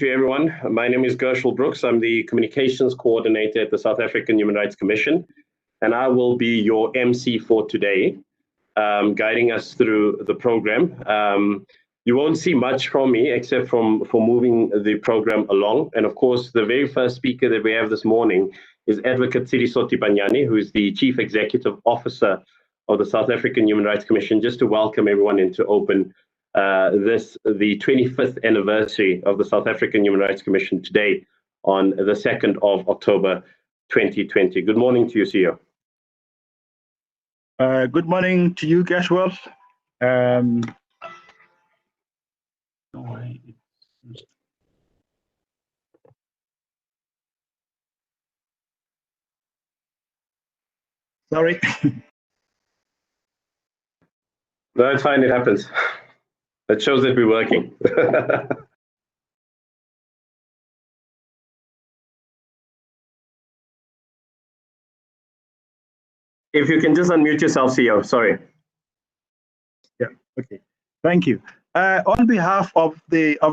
To everyone. My name is Gershel Brooks. I'm the Communications Coordinator at the South African Human Rights Commission, and I will be your MC for today, guiding us through the program. You won't see much from me except for moving the program along. And of course, the very first speaker that we have this morning is Advocate Siriso Tipanyani, who is the Chief Executive Officer of the South African Human Rights Commission, just to welcome everyone and to open the 25th anniversary of the South African Human Rights Commission today on the 2nd of October 2020. Good morning to you, CEO. Good morning to you, Gershel. Sorry. No, it's fine, it happens. That shows that we're working. If you can just unmute yourself, CEO, sorry. Yeah, okay, thank you. On behalf of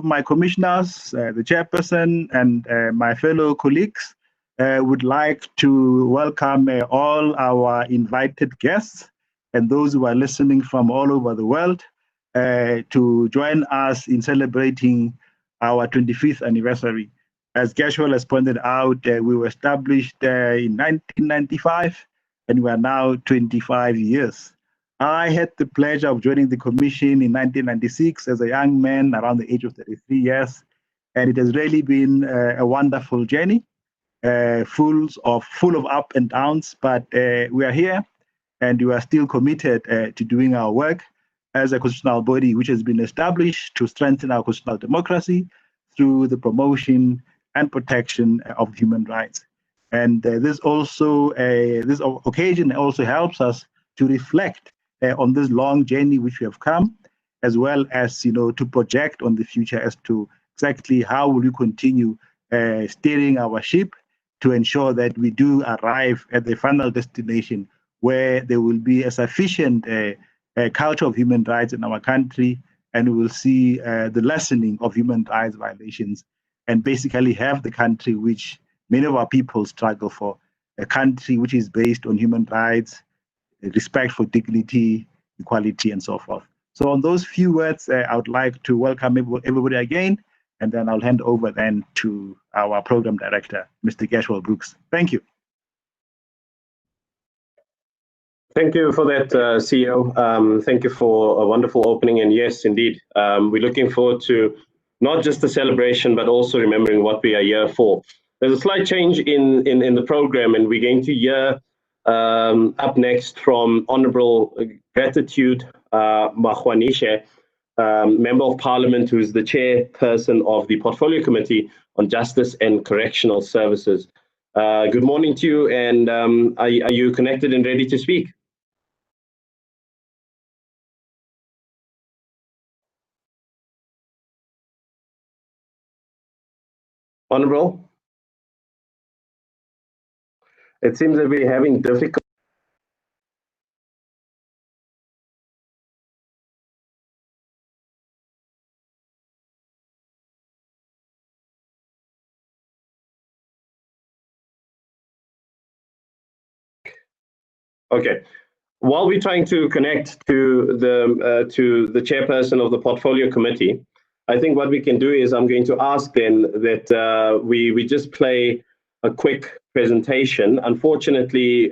my commissioners, the chairperson, and my fellow colleagues, would like to welcome all our invited guests and those who are listening from all over the world to join us in celebrating our 25th anniversary. As Gershel has pointed out, we were established in 1995, and we are now 25 years. I had the pleasure of joining the commission in 1996 as a young man around the age of 33 years, and it has really been a wonderful journey, full of up and downs, but we are here and we are still committed to doing our work as a constitutional body which has been established to strengthen our constitutional democracy through the promotion and protection of human rights. And this occasion also helps us to reflect on this long journey which we have come, as well as to project on the future as to exactly how will we continue steering our ship to ensure that we do arrive at the final destination where there will be a sufficient culture of human rights in our country, and we will see the lessening of human rights violations, and basically have the country which many of our people struggle for, a country which is based on human rights, respect for dignity, equality, and so forth. So on those few words, I would like to welcome everybody again, and then I'll hand over then to our program director, Mr. Gershel Brooks. Thank you. Thank you for that, CEO. Thank you for a wonderful opening. And yes, indeed, we're looking forward to not just the celebration, but also remembering what we are here for. There's a slight change in the program, and we're going to hear up next from Honorable Gratitude Mahwanishe, Member of Parliament, who is the chairperson of the Portfolio Committee on Justice and Correctional Services. Good morning to you, and are you connected and ready to speak? Honorable? It seems that we're having difficulty. Okay. While we're trying to connect to the chairperson of the Portfolio Committee, I think what we can do is I'm going to ask then that we just play a quick presentation. Unfortunately,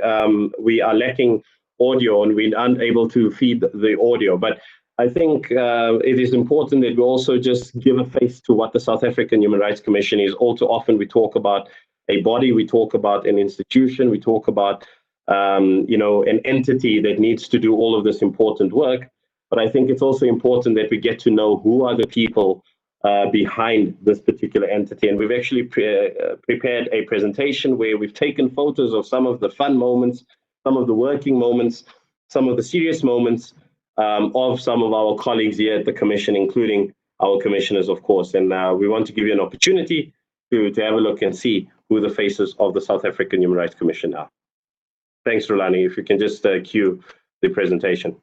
we are lacking audio and we're unable to feed the audio, but I think it is important that we also just give a face to what the South African Human Rights Commission is. All too often we talk about a body, we talk about an institution, we talk about an entity that needs to do all of this important work. But I think it's also important that we get to know who are the people behind this particular entity. And we've actually prepared a presentation where we've taken photos of some of the fun moments, some of the working moments, some of the serious moments of some of our colleagues here at the Commission, including our commissioners, of course. And we want to give you an opportunity to have a look and see who the faces of the South African Human Rights Commission are. Thanks, Rolani. If you can just cue the presentation.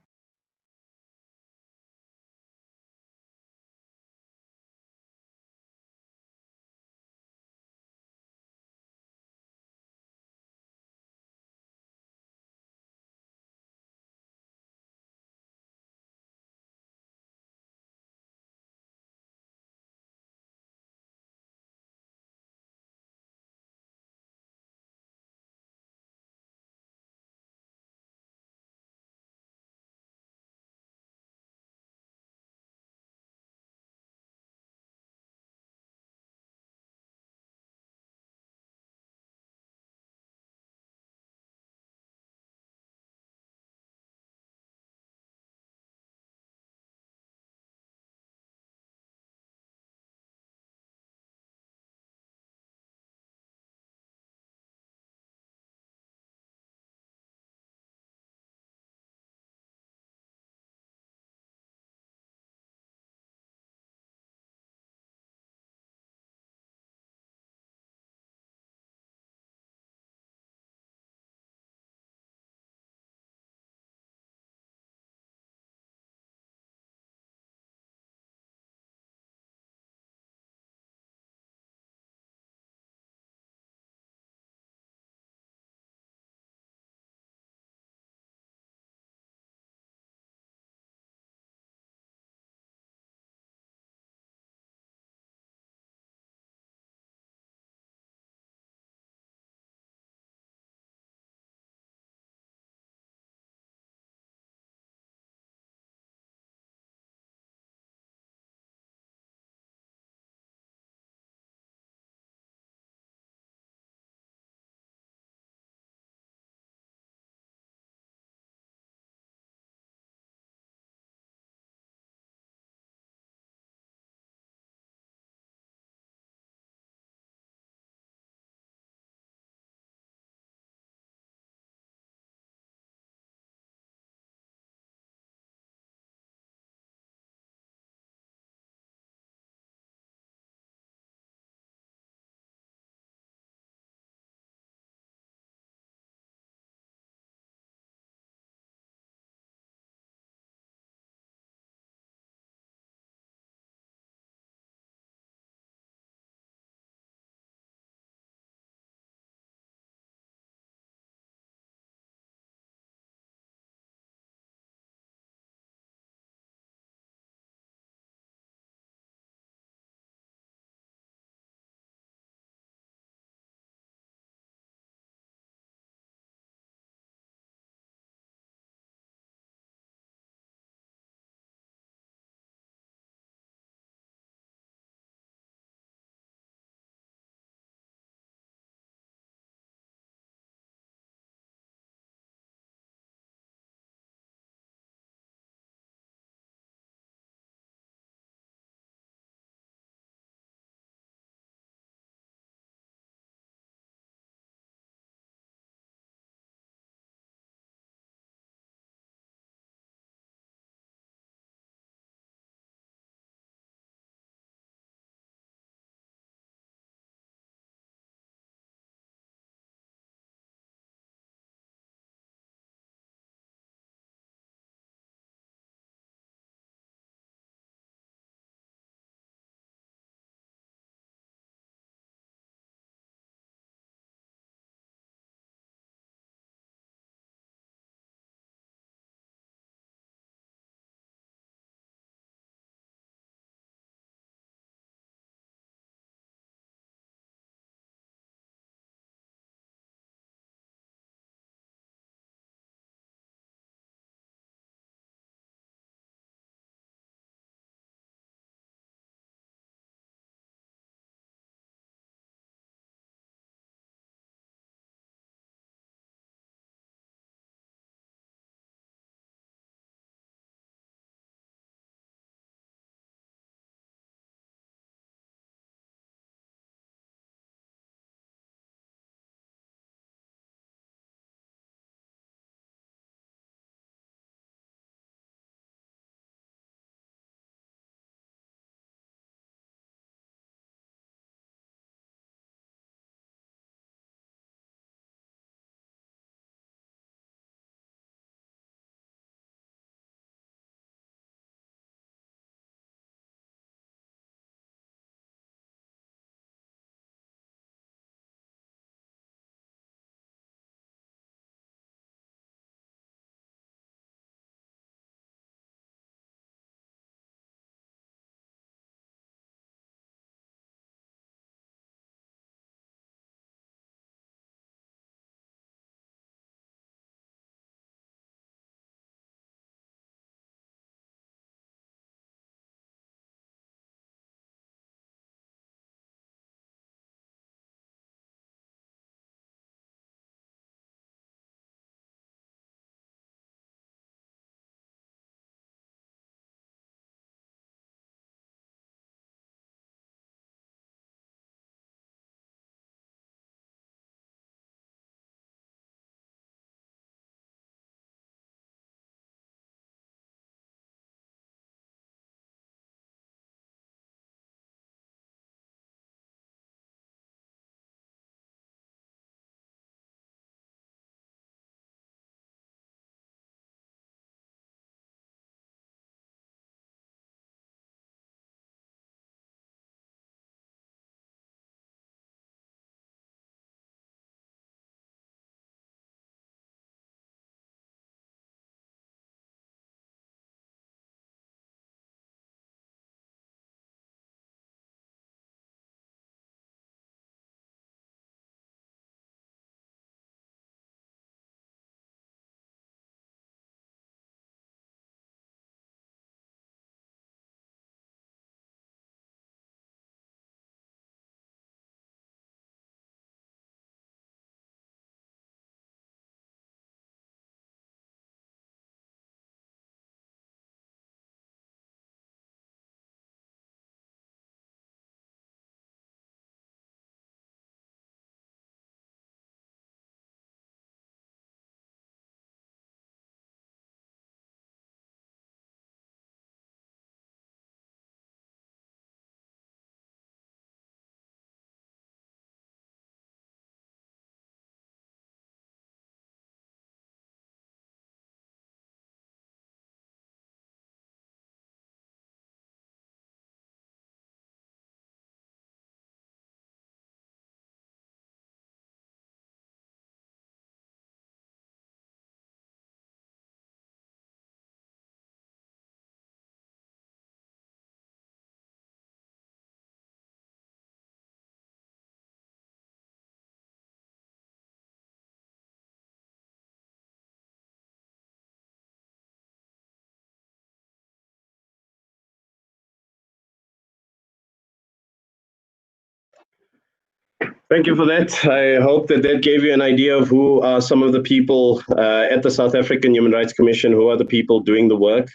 Thank you for that. I hope that that gave you an idea of who are some of the people at the South African Human Rights Commission, who are the people doing the work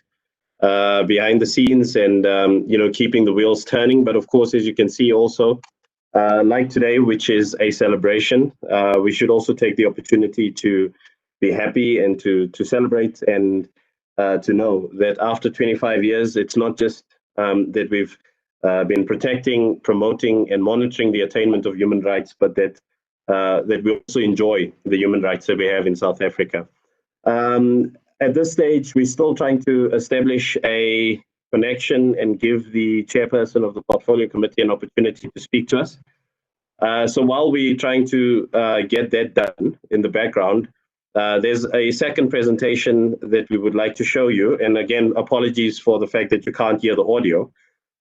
behind the scenes and, keeping the wheels turning. But of course, as you can see also, like today, which is a celebration, we should also take the opportunity to be happy and to celebrate and to know that after 25 years, it's not just that we've been protecting, promoting, and monitoring the attainment of human rights, but that we also enjoy the human rights that we have in South Africa. At this stage, we're still trying to establish a connection and give the chairperson of the portfolio committee an opportunity to speak to us. So while we're trying to get that done in the background, there's a second presentation that we would like to show you. And again, apologies for the fact that you can't hear the audio.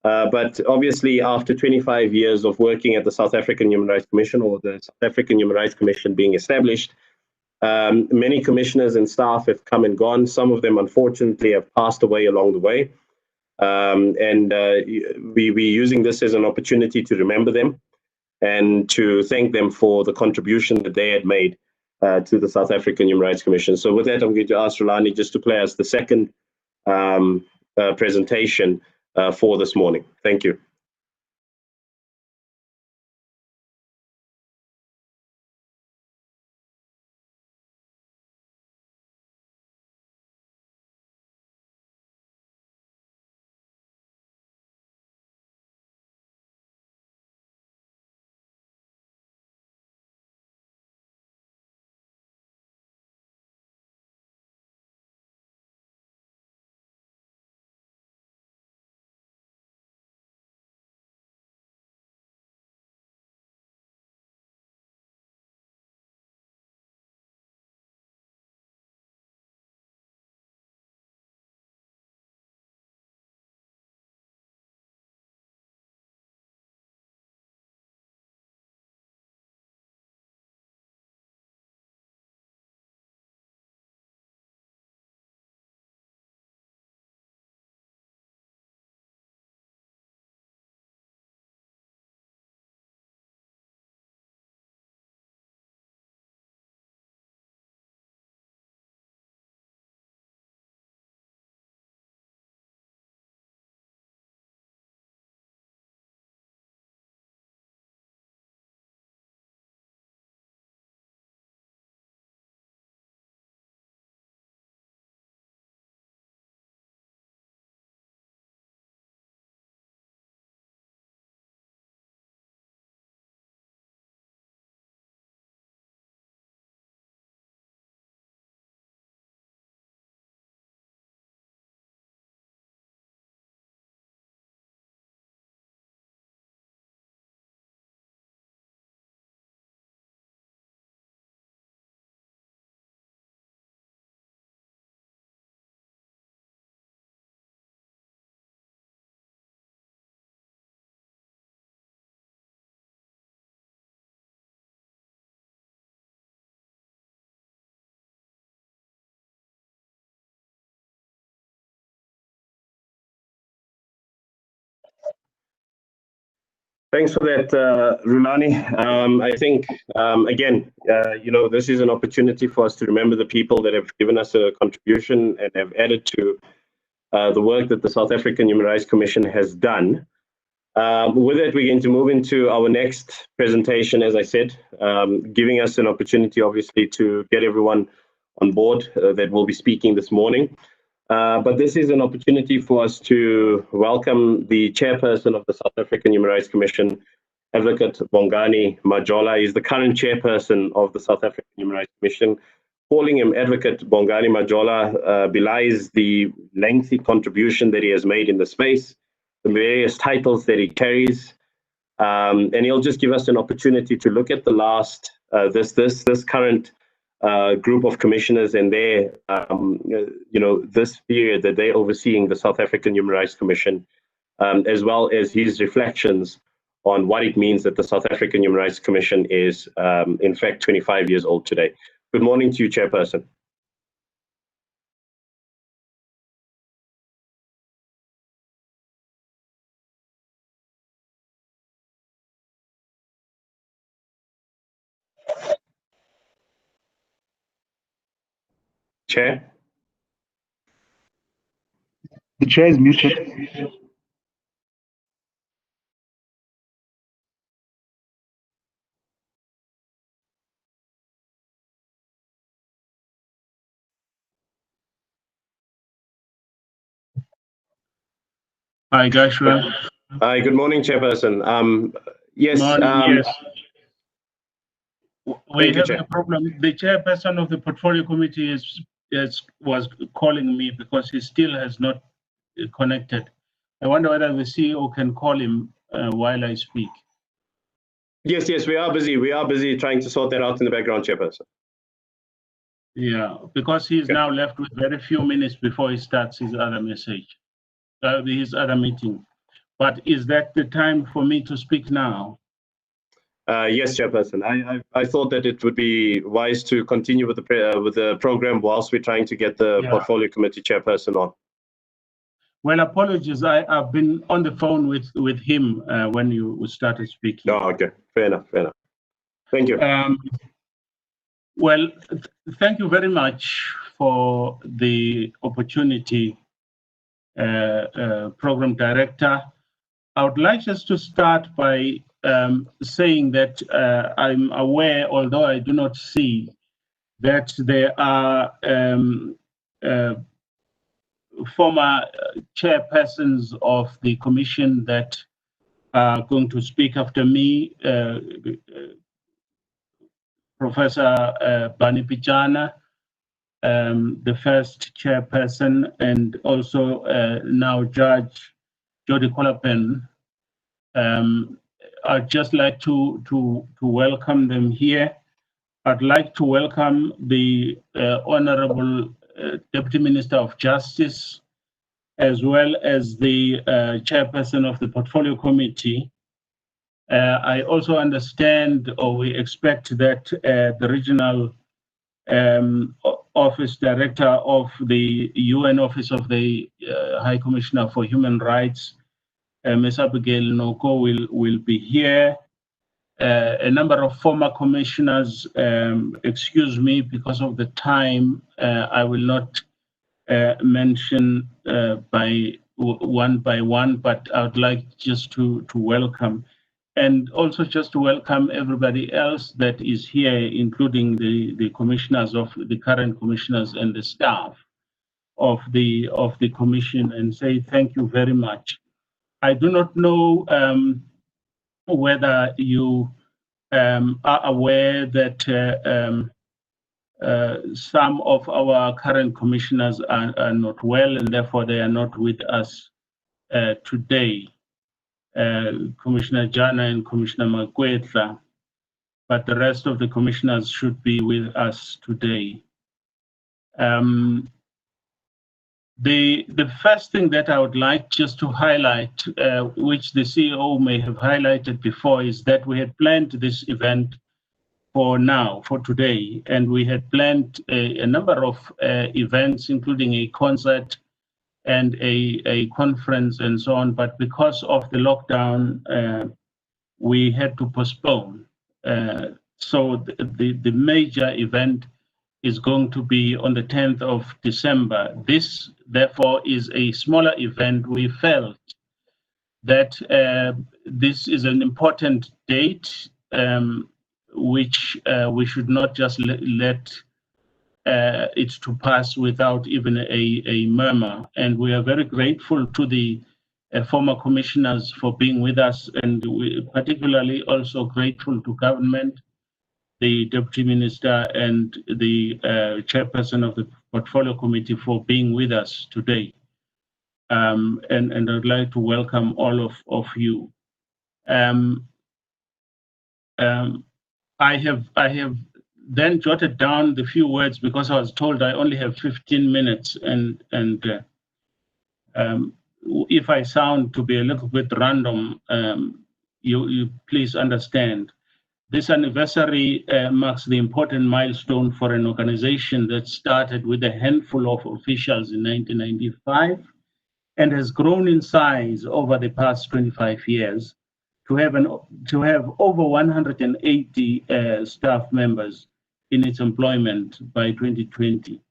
But obviously, after 25 years of working at the South African Human Rights Commission, or the South African Human Rights Commission being established, many commissioners and staff have come and gone. Some of them, unfortunately, have passed away along the way. We're using this as an opportunity to remember them and to thank them for the contribution that they had made to the South African Human Rights Commission. So with that, I'm going to ask Rolani just to play us the second presentation for this morning. Thank you. Thanks for that, Rulani. I think, again, this is an opportunity for us to remember the people that have given us a contribution and have added to the work that the South African Human Rights Commission has done. With it, we're going to move into our next presentation, as I said, giving us an opportunity, obviously, to get everyone on board that will be speaking this morning. But this is an opportunity for us to welcome the chairperson of the South African Human Rights Commission, Advocate Bongani Majola. He's the current chairperson of the South African Human Rights Commission. Calling him Advocate Bongani Majola belies the lengthy contribution that he has made in the space, the various titles that he carries, and he'll just give us an opportunity to look at the last, this current group of commissioners and their, this period that they're overseeing the South African Human Rights Commission, as well as his reflections on what it means that the South African Human Rights Commission is, in fact, 25 years old today. Good morning to you, Chairperson. Chair. The chair is muted. Hi, Joshua. Hi, good morning, Chairperson. Yes. Morning, yes. We have Chair. a problem. The chairperson of the portfolio committee was calling me because he still has not connected. I wonder whether the CEO can call him while I speak. Yes, we are busy. We are busy trying to sort that out in the background, Chairperson. Yeah, because he's now left with very few minutes before he starts his other message, his other meeting. But is that the time for me to speak now? Yes, Chairperson. I thought that it would be wise to continue with the program whilst we're trying to get the portfolio committee chairperson on. Well, apologies. I've been on the phone with him when you started speaking. Oh, okay. Fair enough. Thank you. Well, thank you very much for the opportunity, Program Director. I would like just to start by saying that I'm aware, although I do not see, that there are former chairpersons of the commission that are going to speak after me. Professor Bani Pichana, the first chairperson, and also now Judge Jody Kolapen. I'd just like to welcome them here. I'd like to welcome the Honorable Deputy Minister of Justice, as well as the chairperson of the Portfolio Committee. I also understand, or we expect, that the regional office director of the UN Office of the High Commissioner for Human Rights, Ms. Abigail Noko, will be here. A number of former commissioners, excuse me, because of the time, I will not mention by one, but I would like just to welcome, and also just to welcome everybody else that is here, including the commissioners, of the current commissioners and the staff of the commission, and say thank you very much. I do not know whether you are aware that some of our current commissioners are not well, and therefore they are not with us today. Commissioner Jana and Commissioner Makwetla, but the rest of the commissioners should be with us today. The first thing that I would like just to highlight, which the CEO may have highlighted before, is that we had planned this event for today, and we had planned a number of events, including a concert and a conference and so on, but because of the lockdown, we had to postpone. So the major event is going to be on the 10th of December. This, therefore, is a smaller event. We felt that this is an important date, which we should not just let it to pass without even a murmur. And we are very grateful to the former commissioners for being with us, and we particularly also grateful to government, the Deputy Minister and the Chairperson of the Portfolio Committee for being with us today. And I'd like to welcome all of you. I have then jotted down the few words because I was told I only have 15 minutes, and if I sound to be a little bit random, you please understand. This anniversary marks the important milestone for an organization that started with a handful of officials in 1995 and has grown in size over the past 25 years to have over 180 staff members in its employment by 2020.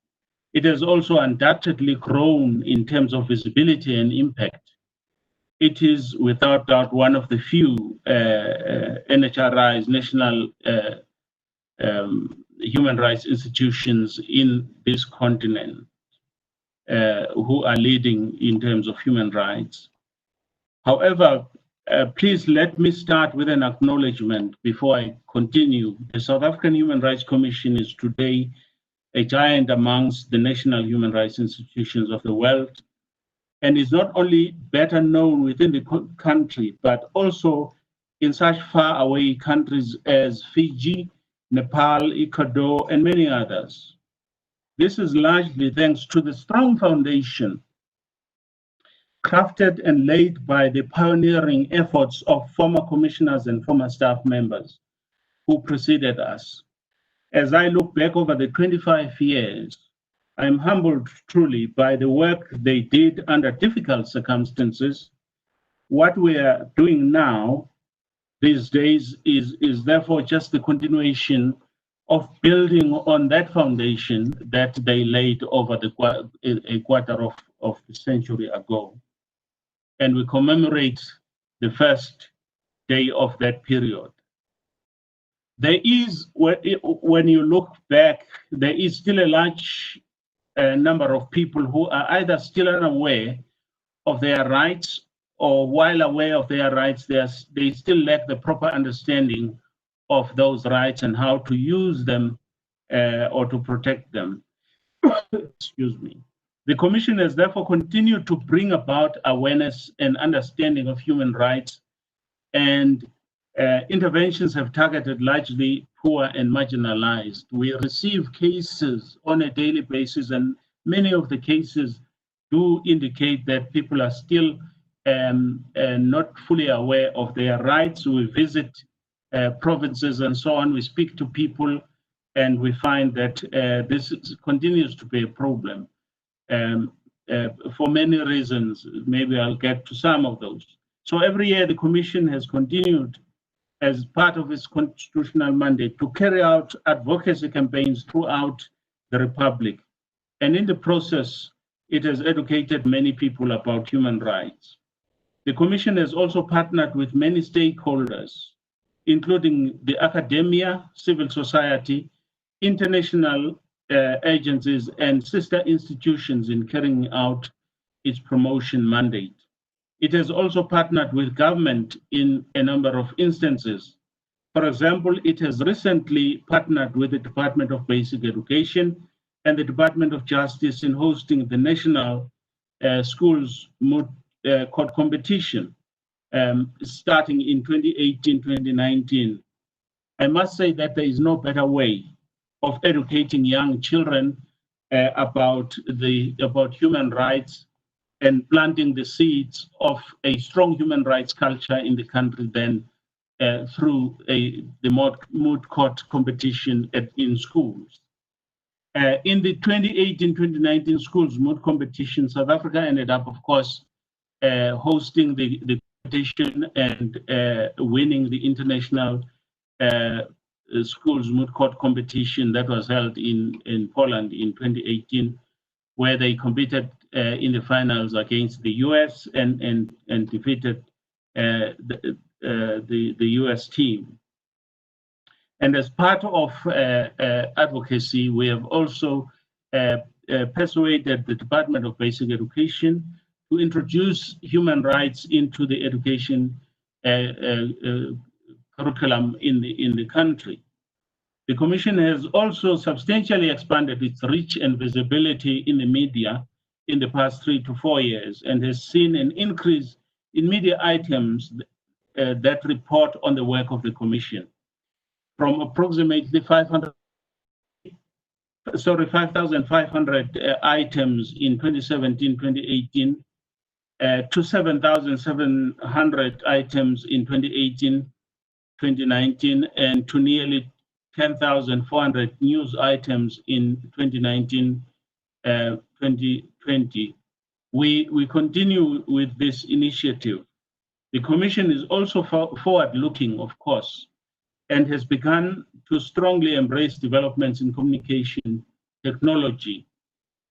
It has also undoubtedly grown in terms of visibility and impact. It is without doubt one of the few NHRI's, national human rights institutions in this continent who are leading in terms of human rights. However, please let me start with an acknowledgement before I continue. The South African Human Rights Commission is today a giant amongst the national human rights institutions of the world, and is not only better known within the country, but also in such far away countries as Fiji, Nepal, Ecuador, and many others. This is largely thanks to the strong foundation crafted and laid by the pioneering efforts of former commissioners and former staff members who preceded us. As I look back over the 25 years, I'm humbled truly by the work they did under difficult circumstances. What we are doing now, these days, is therefore just the continuation of building on that foundation that they laid over a quarter of a century ago. And we commemorate the first day of that period. There is, when you look back, there is still a large number of people who are either still unaware of their rights, or while aware of their rights, they still lack the proper understanding of those rights and how to use them or to protect them. Excuse me. The Commission has therefore continued to bring about awareness and understanding of human rights, and interventions have targeted largely poor and marginalized. We receive cases on a daily basis, and many of the cases do indicate that people are still not fully aware of their rights. We visit provinces and so on, we speak to people, and we find that this continues to be a problem for many reasons. Maybe I'll get to some of those. So every year the Commission has continued, as part of its constitutional mandate, to carry out advocacy campaigns throughout the Republic. And in the process, it has educated many people about human rights. The Commission has also partnered with many stakeholders, including the academia, civil society, international agencies, and sister institutions in carrying out its promotion mandate. It has also partnered with government in a number of instances. For example, it has recently partnered with the Department of Basic Education and the Department of Justice in hosting the National Schools Moot Court Competition starting in 2018-2019. I must say that there is no better way of educating young children about human rights and planting the seeds of a strong human rights culture in the country than through the moot court competition in schools. In the 2018-2019 schools moot competition, South Africa ended up, of course, hosting the competition and winning the international schools moot court competition that was held in Poland in 2018, where they competed in the finals against the US and defeated the US team. And as part of advocacy, we have also persuaded the Department of Basic Education to introduce human rights into the education curriculum in the country. The Commission has also substantially expanded its reach and visibility in the media in the past 3 to 4 years, and has seen an increase in media items that report on the work of the Commission, from approximately 5,500 items in 2017-2018 to 7,700 items in 2018-2019, and to nearly 10,400 news items in 2019-2020. We continue with this initiative. The Commission is also forward-looking, of course, and has begun to strongly embrace developments in communication technology.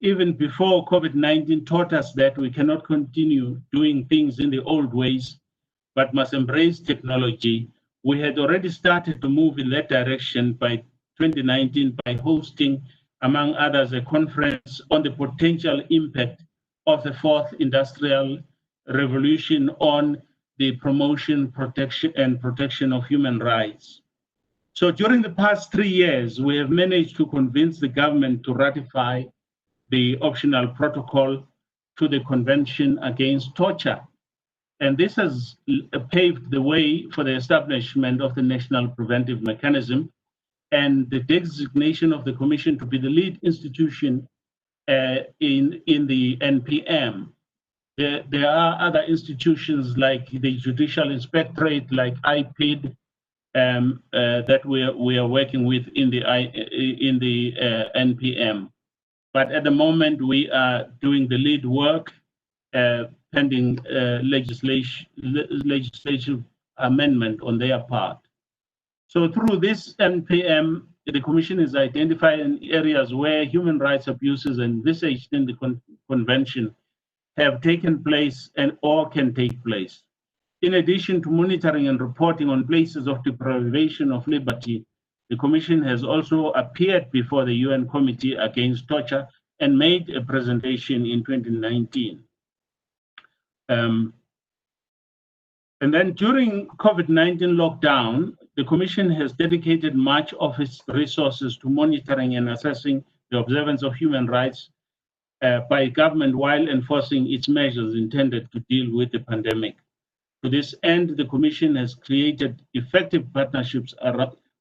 even before COVID-19 taught us that we cannot continue doing things in the old ways, but must embrace technology. We had already started to move in that direction by 2019 by hosting, among others, a conference on the potential impact of the fourth industrial revolution on the promotion, protection of human rights. So during the past 3 years, we have managed to convince the government to ratify the optional protocol to the Convention Against Torture. And this has paved the way for the establishment of the National Preventive Mechanism and the designation of the Commission to be the lead institution in the NPM. There are other institutions like the Judicial Inspectorate, like IPID, that we are working with in the NPM. But at the moment, we are doing the lead work pending legislative amendment on their part. So through this NPM, the Commission is identifying areas where human rights abuses envisaged in the Convention have taken place and or can take place. In addition to monitoring and reporting on places of deprivation of liberty, the Commission has also appeared before the UN Committee Against Torture and made a presentation in 2019. And then during COVID-19 lockdown, the Commission has dedicated much of its resources to monitoring and assessing the observance of human rights by government while enforcing its measures intended to deal with the pandemic. To this end, the Commission has created effective partnerships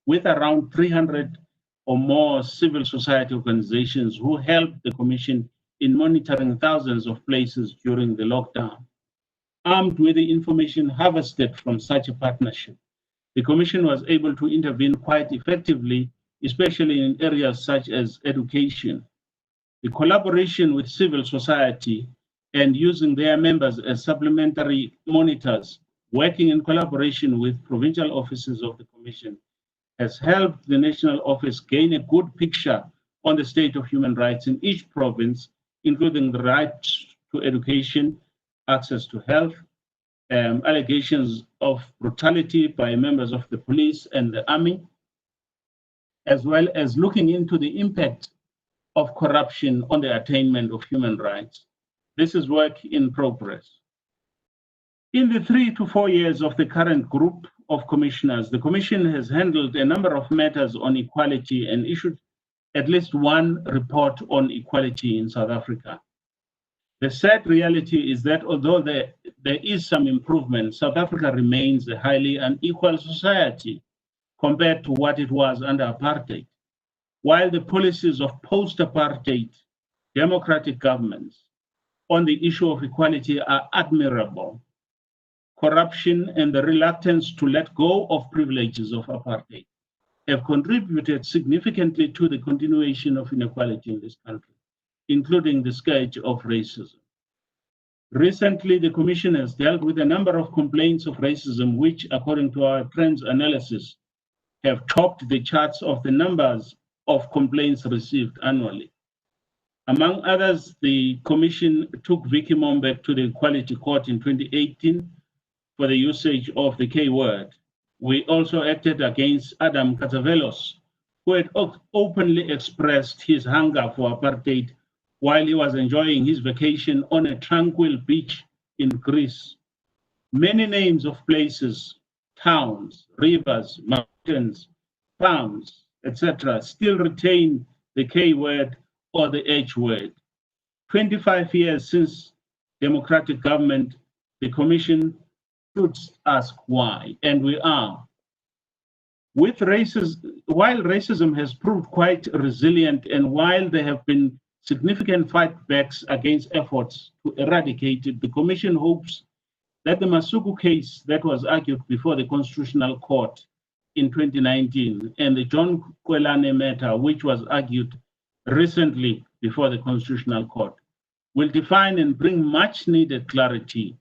with around 300 or more civil society organizations who helped the Commission in monitoring thousands of places during the lockdown. Armed with the information harvested from such a partnership, the Commission was able to intervene quite effectively, especially in areas such as education. The collaboration with civil society and using their members as supplementary monitors, working in collaboration with provincial offices of the Commission, has helped the National Office gain a good picture on the state of human rights in each province, including the right to education, access to health, allegations of brutality by members of the police and the army, as well as looking into the impact of corruption on the attainment of human rights. This is work in progress. In the 3 to 4 years of the current group of commissioners, the Commission has handled a number of matters on equality and issued at least one report on equality in South Africa. The sad reality is that although there is some improvement, South Africa remains a highly unequal society compared to what it was under apartheid. While the policies of post-apartheid democratic governments on the issue of equality are admirable, corruption and the reluctance to let go of privileges of apartheid have contributed significantly to the continuation of inequality in this country, including the scourge of racism. Recently, the Commission has dealt with a number of complaints of racism, which, according to our trends analysis, have topped the charts of the numbers of complaints received annually. Among others, the Commission took Vicky Mombek to the Equality Court in 2018 for the usage of the K word. We also acted against Adam Katsavelos, who had openly expressed his hunger for apartheid while he was enjoying his vacation on a tranquil beach in Greece. Many names of places, towns, rivers, mountains, farms, etc., still retain the K word or the H word. 25 years since democratic government, the Commission should ask why, and we are. While racism has proved quite resilient, and while there have been significant fightbacks against efforts to eradicate it, the Commission hopes that the Masuku case that was argued before the Constitutional Court in 2019 and the John Kwelane matter, which was argued recently before the Constitutional Court, will define and bring much needed clarity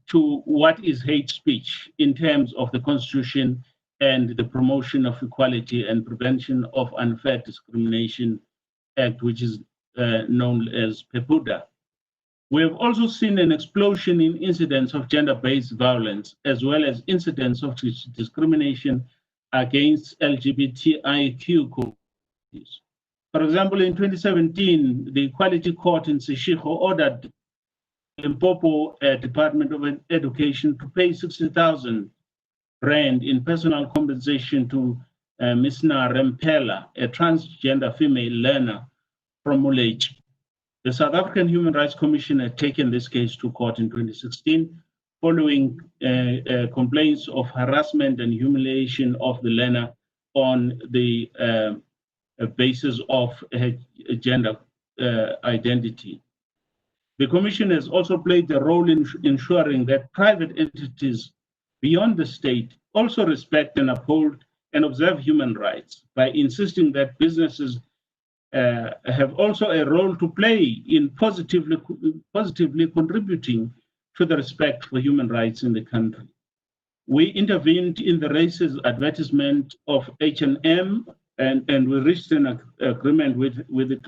to what is hate speech in terms of the Constitution and the promotion of equality and prevention of unfair discrimination Act, which is known as PEPUDA. We have also seen an explosion in incidents of gender-based violence, as well as incidents of discrimination against LGBTIQ communities. For example, in 2017, the Equality Court in Seshego ordered Limpopo Department of Education to pay 60,000 rand in personal compensation to Ms. Rempela, a transgender female learner from Mulech. The South African Human Rights Commission had taken this case to court in 2016 following complaints of harassment and humiliation of the learner on the basis of her gender identity. The Commission has also played a role in ensuring that private entities beyond the state also respect and uphold and observe human rights by insisting that businesses have also a role to play in positively contributing to the respect for human rights in the country. We intervened in the racist advertisement of H&M and we reached an agreement with the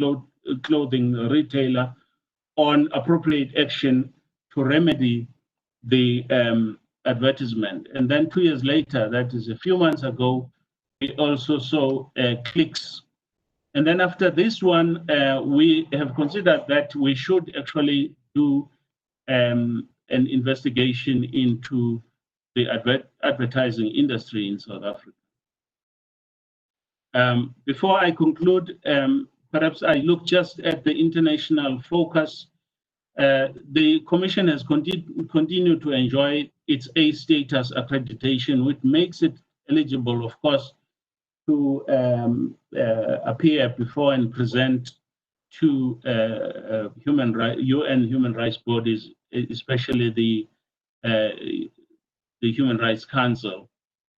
clothing retailer on appropriate action to remedy the advertisement. And then 2 years later, that is a few months ago, we also saw clicks. And then after this one, we have considered that we should actually do an investigation into the advertising industry in South Africa. Before I conclude, perhaps I look just at the international focus. The Commission has continued to enjoy its A status accreditation, which makes it eligible, of course, to appear before and present to UN human rights bodies, especially the Human Rights Council.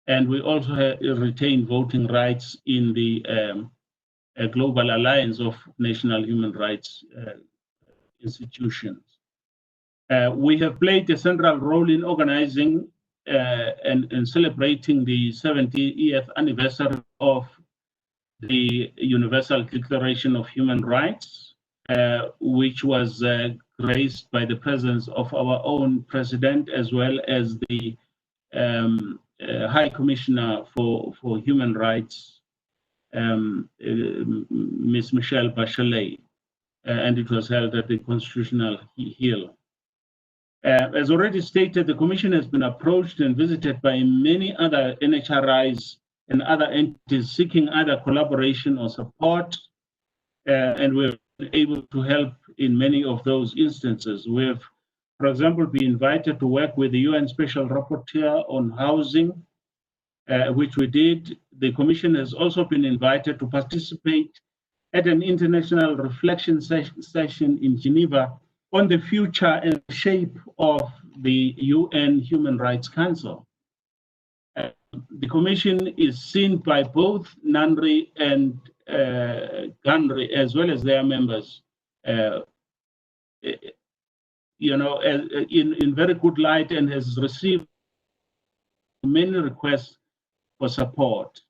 And we also retain voting rights in the Global Alliance of National Human Rights institutions. We have played a central role in organizing and celebrating the 70th anniversary of the Universal Declaration of Human Rights, which was graced by the presence of our own president, as well as the High Commissioner for Human Rights, Ms. Michelle Bachelet, and it was held at the Constitutional Hill. As already stated, the Commission has been approached and visited by many other NHRIs and other entities seeking either collaboration or support, and we're able to help in many of those instances. We have, for example, been invited to work with the UN Special Rapporteur on housing, which we did. The Commission has also been invited to participate at an international reflection session in Geneva on the future and shape of the UN Human Rights Council. The Commission is seen by both NANRI and GANRI, as well as their members, in very good light, and has received many requests for support.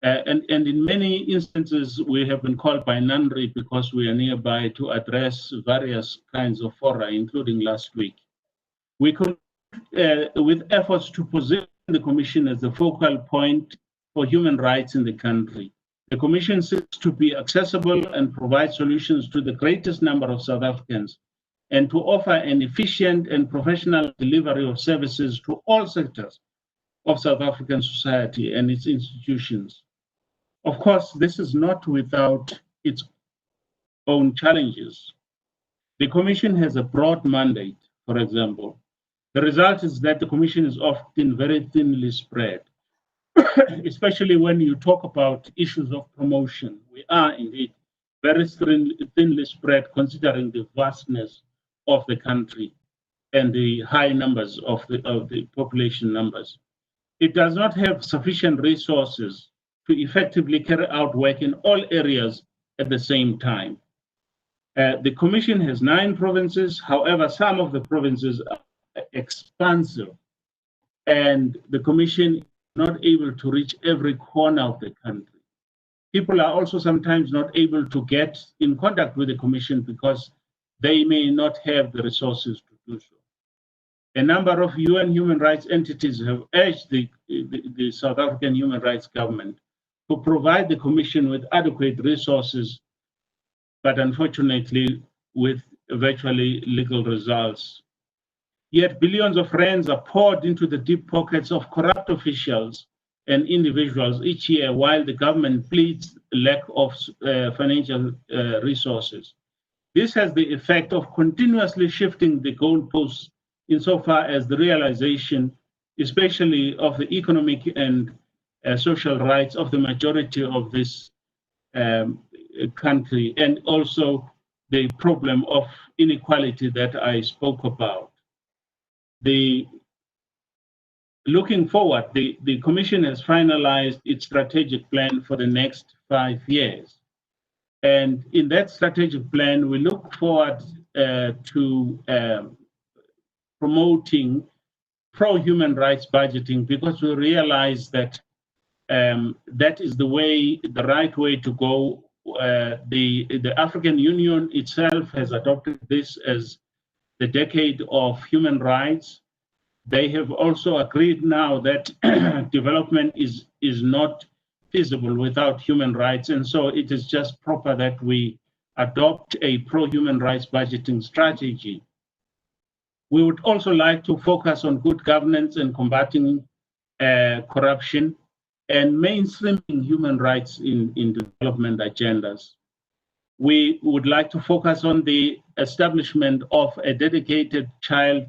And in many instances, we have been called by NANRI because we are nearby to address various kinds of fora, including last week. We continue with efforts to position the Commission as the focal point for human rights in the country. The Commission seeks to be accessible and provide solutions to the greatest number of South Africans, and to offer an efficient and professional delivery of services to all sectors of South African society and its institutions. Of course, this is not without its own challenges. The Commission has a broad mandate, for example. The result is that the Commission is often very thinly spread, especially when you talk about issues of promotion. We are indeed very thinly spread, considering the vastness of the country and the high numbers of the population numbers. It does not have sufficient resources to effectively carry out work in all areas at the same time. The Commission has 9 provinces. However, some of the provinces are expansive, and the Commission is not able to reach every corner of the country. people are also sometimes not able to get in contact with the Commission because they may not have the resources to do so. A number of UN human rights entities have urged the South African human rights government to provide the Commission with adequate resources, but unfortunately with virtually little results. Yet billions of rands are poured into the deep pockets of corrupt officials and individuals each year while the government pleads lack of financial resources. This has the effect of continuously shifting the goalposts insofar as the realization, especially of the economic and social rights of the majority of this country, and also the problem of inequality that I spoke about. Looking forward, the Commission has finalized its strategic plan for the next 5 years. And in that strategic plan, we look forward to promoting pro-human rights budgeting, because we realize that that is the right way to go. The African Union itself has adopted this as the decade of human rights. They have also agreed now that development is not feasible without human rights, and so it is just proper that we adopt a pro-human rights budgeting strategy. We would also like to focus on good governance and combating corruption and mainstreaming human rights in development agendas. We would like to focus on the establishment of a dedicated child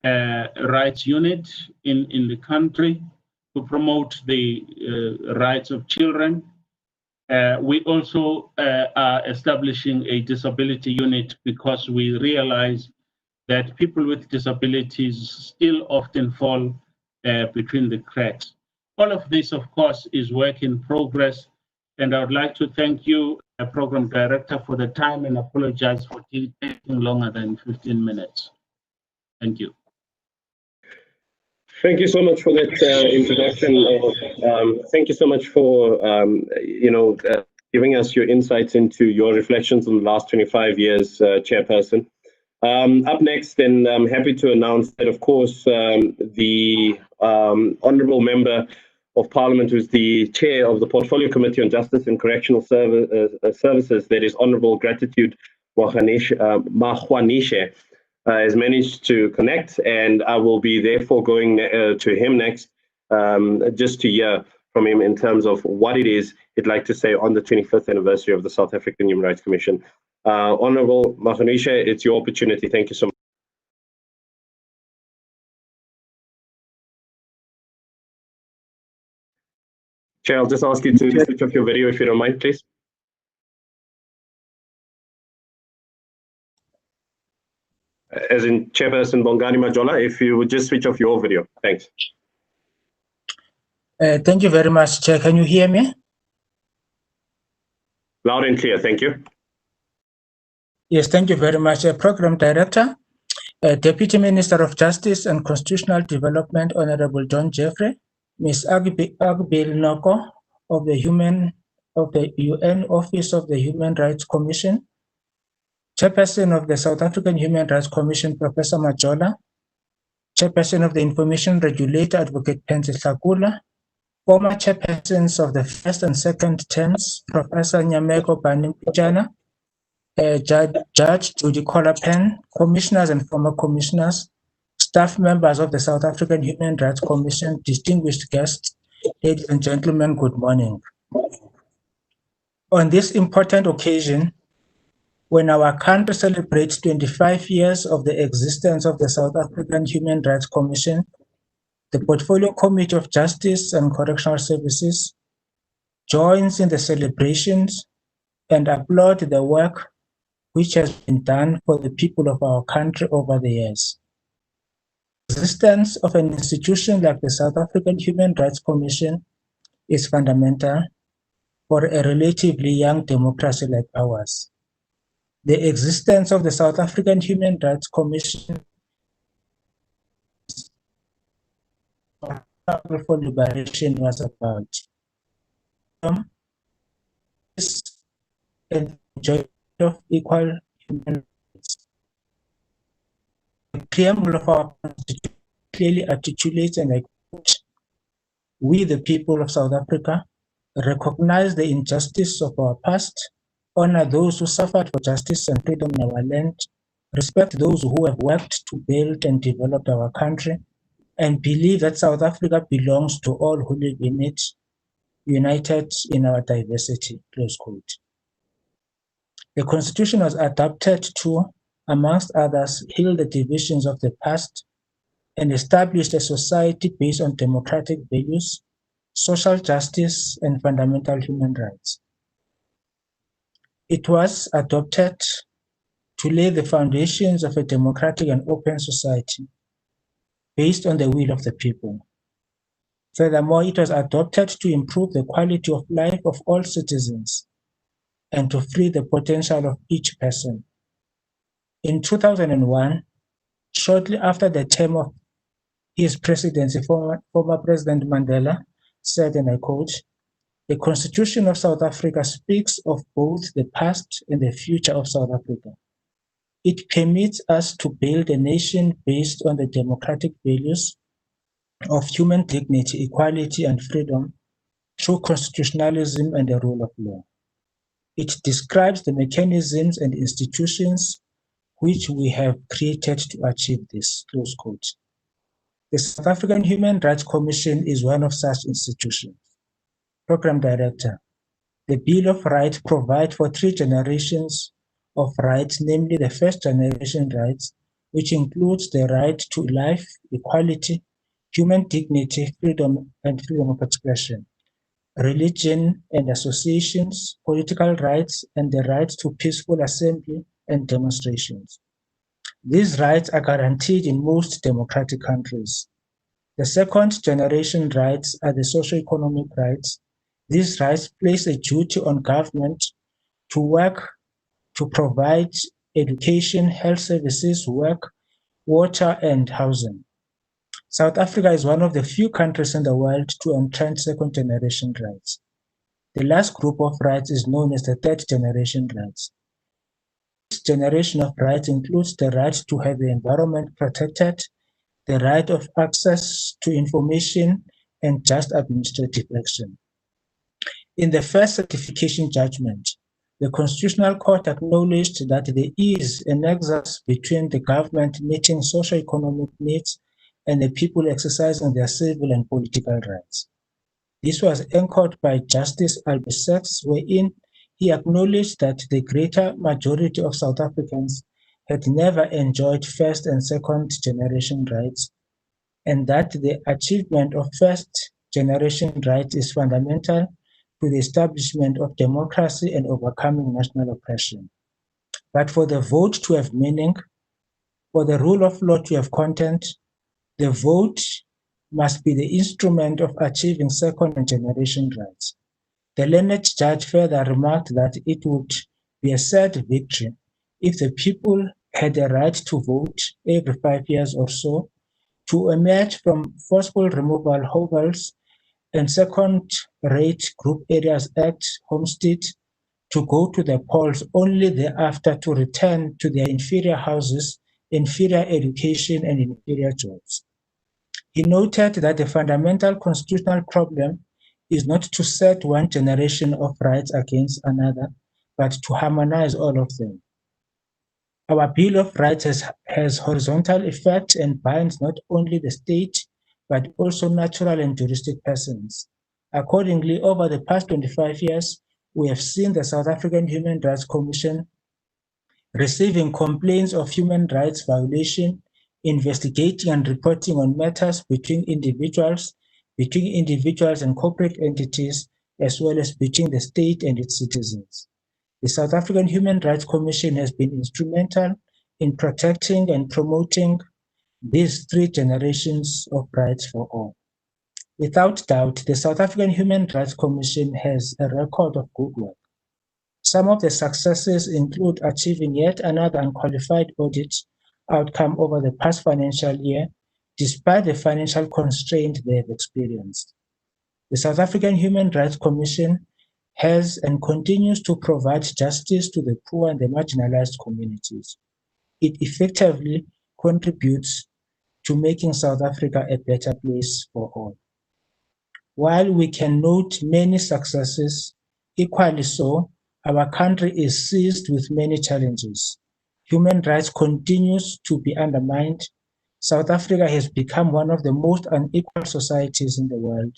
rights unit in the country to promote the rights of children. We also are establishing a disability unit because we realize that people with disabilities still often fall between the cracks. All of this, of course, is work in progress, and I would like to thank you, Program Director, for the time and apologize for taking longer than 15 minutes. Thank you. Thank you so much for that introduction. Thank you so much for giving us your insights into your reflections on the last 25 years, Chairperson. Up next, then I'm happy to announce that, of course, the Honourable Member of Parliament, who's the Chair of the Portfolio Committee on Justice and Correctional Services, that is Honourable Gratitude Mahwanishe, has managed to connect, and I will be therefore going to him next, just to hear from him in terms of what it is he'd like to say on the 25th anniversary of the South African Human Rights Commission. Honourable Mahwanishe, it's your opportunity. Thank you so much. Chair, I'll just ask you to switch off your video if you don't mind, please. As in Chairperson Bongani Majola, if you would just switch off your video. Thanks. Thank you very much, Chair. Can you hear me? Loud and clear, thank you. Yes, thank you very much. Program Director, Deputy Minister of Justice and Constitutional Development, Honorable John Jeffrey, Ms. Agbil Noko of the UN Office of the Human Rights Commission, Chairperson of the South African Human Rights Commission, Professor Majola, Chairperson of the Information Regulator, Advocate Penzi Hlakula, former chairpersons of the first and second terms, Professor Nyameko Bani-Pijana, Judge Judy Colapan, commissioners and former commissioners, staff members of the South African Human Rights Commission, distinguished guests, ladies and gentlemen, good morning. On this important occasion, when our country celebrates 25 years of the existence of the South African Human Rights Commission, the Portfolio Committee of Justice and Correctional Services joins in the celebrations and applaud the work which has been done for the people of our country over the years. The existence of an institution like the South African Human Rights Commission is fundamental for a relatively young democracy like ours. The existence of the South African Human Rights Commission for liberation was about and enjoyment of equal human rights. The preamble of our Constitution clearly articulates, and I quote, "We, the people of South Africa, recognize the injustice of our past, honor those who suffered for justice and freedom in our land, respect those who have worked to build and develop our country, and believe that South Africa belongs to all who live in it, united in our diversity." Close quote. The Constitution was adapted to, amongst others, heal the divisions of the past and established a society based on democratic values, social justice, and fundamental human rights. It was adopted to lay the foundations of a democratic and open society based on the will of the people. Furthermore, it was adopted to improve the quality of life of all citizens and to free the potential of each person. In 2001, shortly after the term of his presidency, former President Mandela said, and I quote, "The Constitution of South Africa speaks of both the past and the future of South Africa. It permits us to build a nation based on the democratic values of human dignity, equality, and freedom through constitutionalism and the rule of law. It describes the mechanisms and institutions which we have created to achieve this." Close quote. The South African Human Rights Commission is one of such institutions. Program Director, the Bill of Rights provides for 3 generations of rights, namely the first generation rights, which includes the right to life, equality, human dignity, freedom, and freedom of expression, religion and associations, political rights, and the right to peaceful assembly and demonstrations. These rights are guaranteed in most democratic countries. The second generation rights are the socio-economic rights. These rights place a duty on government to work to provide education, health services, work, water, and housing. South Africa is one of the few countries in the world to entrench second generation rights. The last group of rights is known as the third generation rights. This generation of rights includes the right to have the environment protected, the right of access to information, and just administrative action. In the first certification judgment, the Constitutional Court acknowledged that there is a nexus between the government meeting socio-economic needs and the people exercising their civil and political rights. This was anchored by Justice Albissex, wherein he acknowledged that the greater majority of South Africans had never enjoyed first and second generation rights, and that the achievement of first generation rights is fundamental to the establishment of democracy and overcoming national oppression. But for the vote to have meaning, for the rule of law to have content, the vote must be the instrument of achieving second generation rights. The learned judge further remarked that it would be a sad victory if the people had a right to vote every 5 years or so, to emerge from forceful removal hovels and second-rate Group Areas Act homestead, to go to the polls only thereafter to return to their inferior houses, inferior education, and inferior jobs. He noted that the fundamental constitutional problem is not to set one generation of rights against another, but to harmonize all of them. Our Bill of Rights has horizontal effect and binds not only the state, but also natural and juristic persons. Accordingly, over the past 25 years, we have seen the South African Human Rights Commission receiving complaints of human rights violation, investigating and reporting on matters between individuals and corporate entities, as well as between the state and its citizens. The South African Human Rights Commission has been instrumental in protecting and promoting these 3 generations of rights for all. Without doubt, the South African Human Rights Commission has a record of good work. Some of the successes include achieving yet another unqualified audit outcome over the past financial year, despite the financial constraint they have experienced. The South African Human Rights Commission has and continues to provide justice to the poor and the marginalized communities. It effectively contributes to making South Africa a better place for all. While we can note many successes, equally so, our country is seized with many challenges. Human rights continues to be undermined. South Africa has become one of the most unequal societies in the world.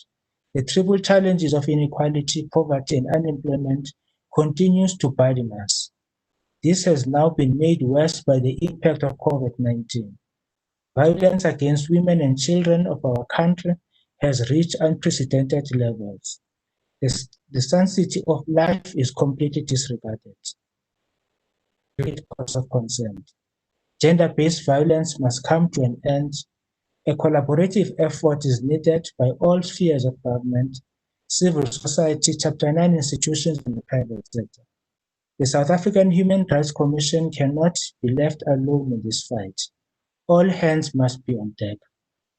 The triple challenges of inequality, poverty, and unemployment continues to burden us. This has now been made worse by the impact of COVID-19. Violence against women and children of our country has reached unprecedented levels. The sanctity of life is completely disregarded. Great cause of concern. Gender-based violence must come to an end. A collaborative effort is needed by all spheres of government, civil society, Chapter 9 institutions, and the private sector. The South African Human Rights Commission cannot be left alone in this fight. All hands must be on deck.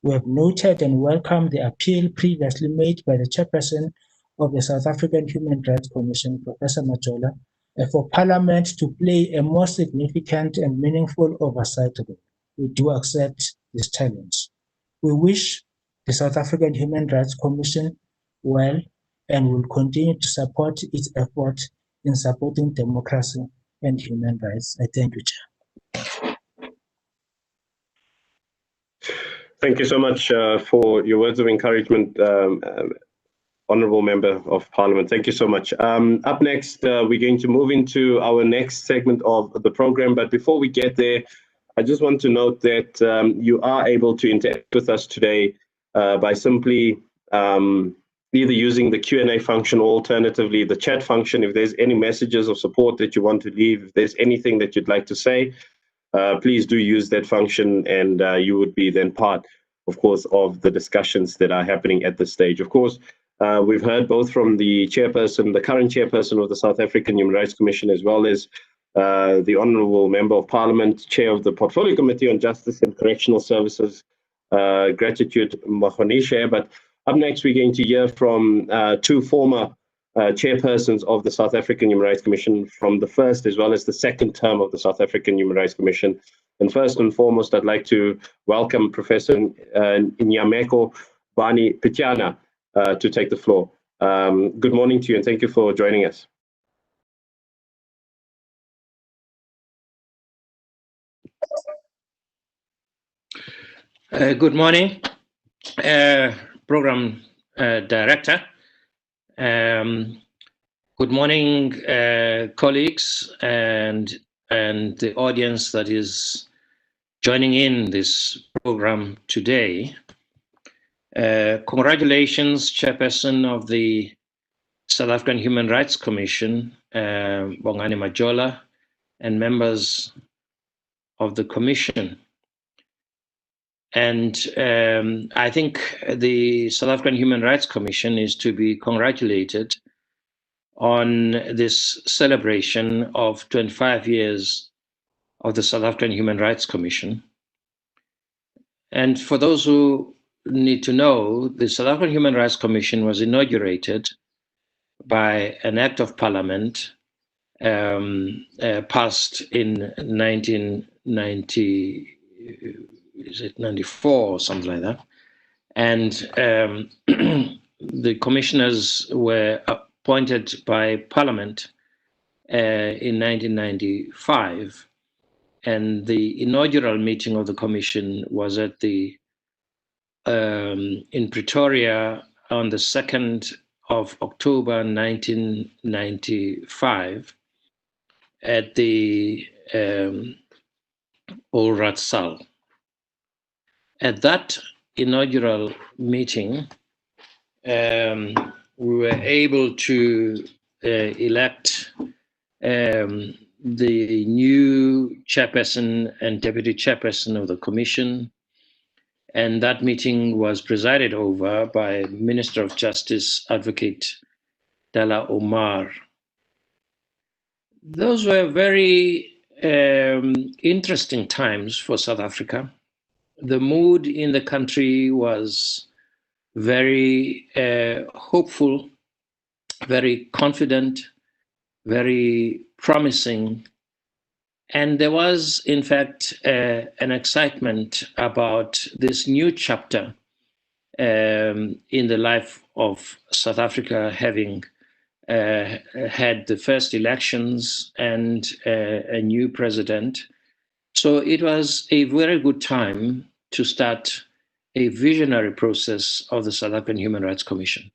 We have noted and welcomed the appeal previously made by the chairperson of the South African Human Rights Commission, Professor Majola, for Parliament to play a more significant and meaningful oversight role. We do accept this challenge. We wish the South African Human Rights Commission well and will continue to support its effort in supporting democracy and human rights. I thank you, Chair. Thank you so much for your words of encouragement, Honourable Member of Parliament. Thank you so much. Up next, we're going to move into our next segment of the program. But before we get there, I just want to note that you are able to interact with us today by simply either using the Q&A function or alternatively the chat function. If there's any messages of support that you want to leave, if there's anything that you'd like to say, please do use that function, and you would be then part, of course, of the discussions that are happening at this stage. Of course, we've heard both from the chairperson, the current chairperson of the South African Human Rights Commission, as well as the Honourable Member of Parliament, Chair of the Portfolio Committee on Justice and Correctional Services, Gratitude Mokgonishe. But up next, we're going to hear from two former chairpersons of the South African Human Rights Commission from the first as well as the second term of the South African Human Rights Commission. And first and foremost, I'd like to welcome Professor Nyameko Bani Pityana to take the floor. Good morning to you, and thank you for joining us. Good morning, Program Director. Good morning, colleagues and the audience that is joining in this program today. Congratulations, Chairperson of the South African Human Rights Commission, Bongani Majola, and members of the Commission. And I think the South African Human Rights Commission is to be congratulated on this celebration of 25 years of the South African Human Rights Commission. And for those who need to know, the South African Human Rights Commission was inaugurated by an Act of Parliament passed in 1990. Is it 94 or something like that? And the commissioners were appointed by Parliament in 1995. And the inaugural meeting of the commission was at the in Pretoria on the 2nd of October 1995 at the Old Ratsal. At that inaugural meeting, we were able to elect the new chairperson and deputy chairperson of the commission. And that meeting was presided over by Minister of Justice, Advocate Dalla Omar. Those were very interesting times for South Africa. The mood in the country was very hopeful very confident, very promising. And there was, in fact, an excitement about this new chapter in the life of South Africa, having had the first elections and a new president. So it was a very good time to start a visionary process of the South African Human Rights Commission.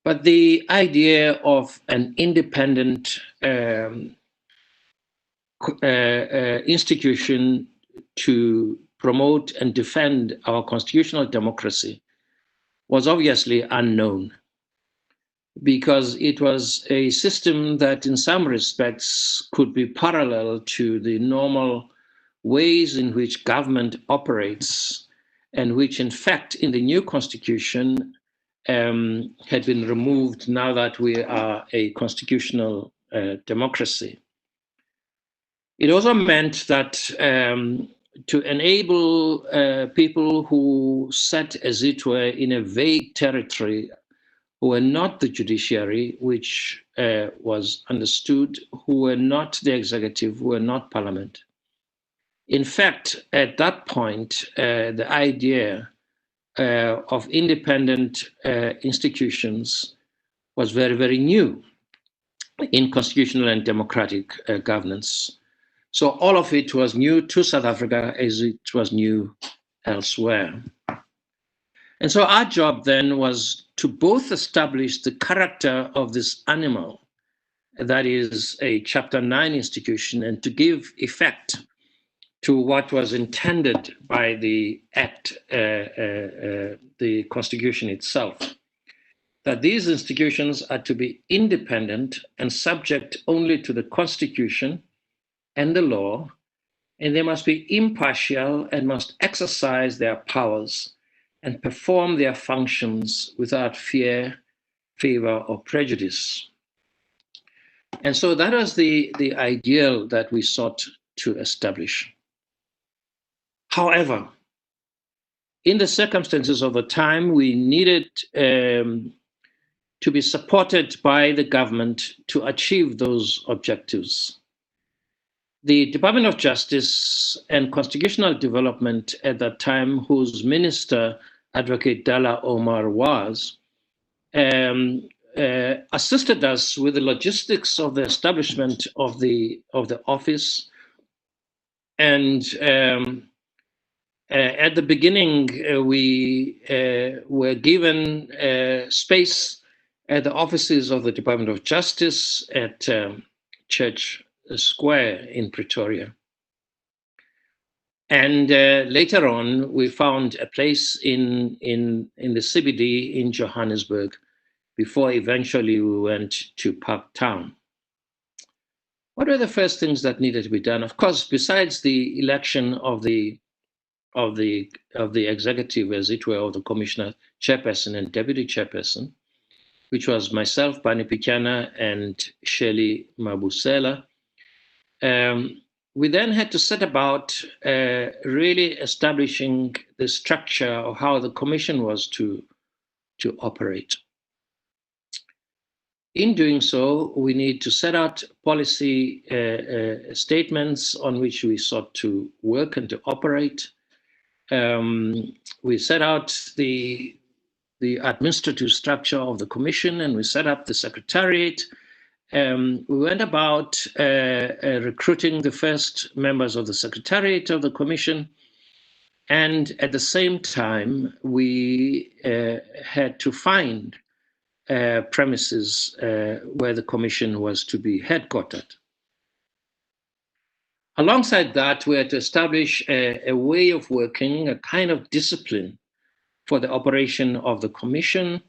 But the idea of an independent institution to promote and defend our constitutional democracy was obviously unknown, because it was a system that in some respects could be parallel to the normal ways in which government operates, and which in fact in the new constitution had been removed now that we are a constitutional democracy. It also meant that to enable people who sat, as it were, in a vague territory, who were not the judiciary, which was understood, who were not the executive, who were not parliament. In fact, at that point, the idea of independent institutions was very, very new in constitutional and democratic governance. So all of it was new to South Africa as it was new elsewhere. And so our job then was to both establish the character of this animal, that is a Chapter 9 institution, and to give effect to what was intended by the Act, the Constitution itself, that these institutions are to be independent and subject only to the Constitution and the law, and they must be impartial and must exercise their powers and perform their functions without fear, favor, or prejudice. And so that was the ideal that we sought to establish. However, in the circumstances of the time, we needed to be supported by the government to achieve those objectives. The Department of Justice and Constitutional Development at that time, whose minister Advocate Dalla Omar was, assisted us with the logistics of the establishment of the office. And at the beginning, we were given space at the offices of the Department of Justice at Church Square in Pretoria. And later on, we found a place in the CBD in Johannesburg before eventually we went to Parktown. What were the first things that needed to be done? Of course, besides the election of the executive, as it were, of the commissioner, chairperson and deputy chairperson, which was myself, Bani Pityana, and Shirley Mabusela. We then had to set about really establishing the structure of how the commission was to operate. In doing so, we need to set out policy statements on which we sought to work and to operate. We set out the administrative structure of the commission, and we set up the secretariat. We went about recruiting the first members of the secretariat of the commission. And at the same time, we had to find premises where the commission was to be headquartered. Alongside that, we had to establish a way of working, a kind of discipline for the operation of the commission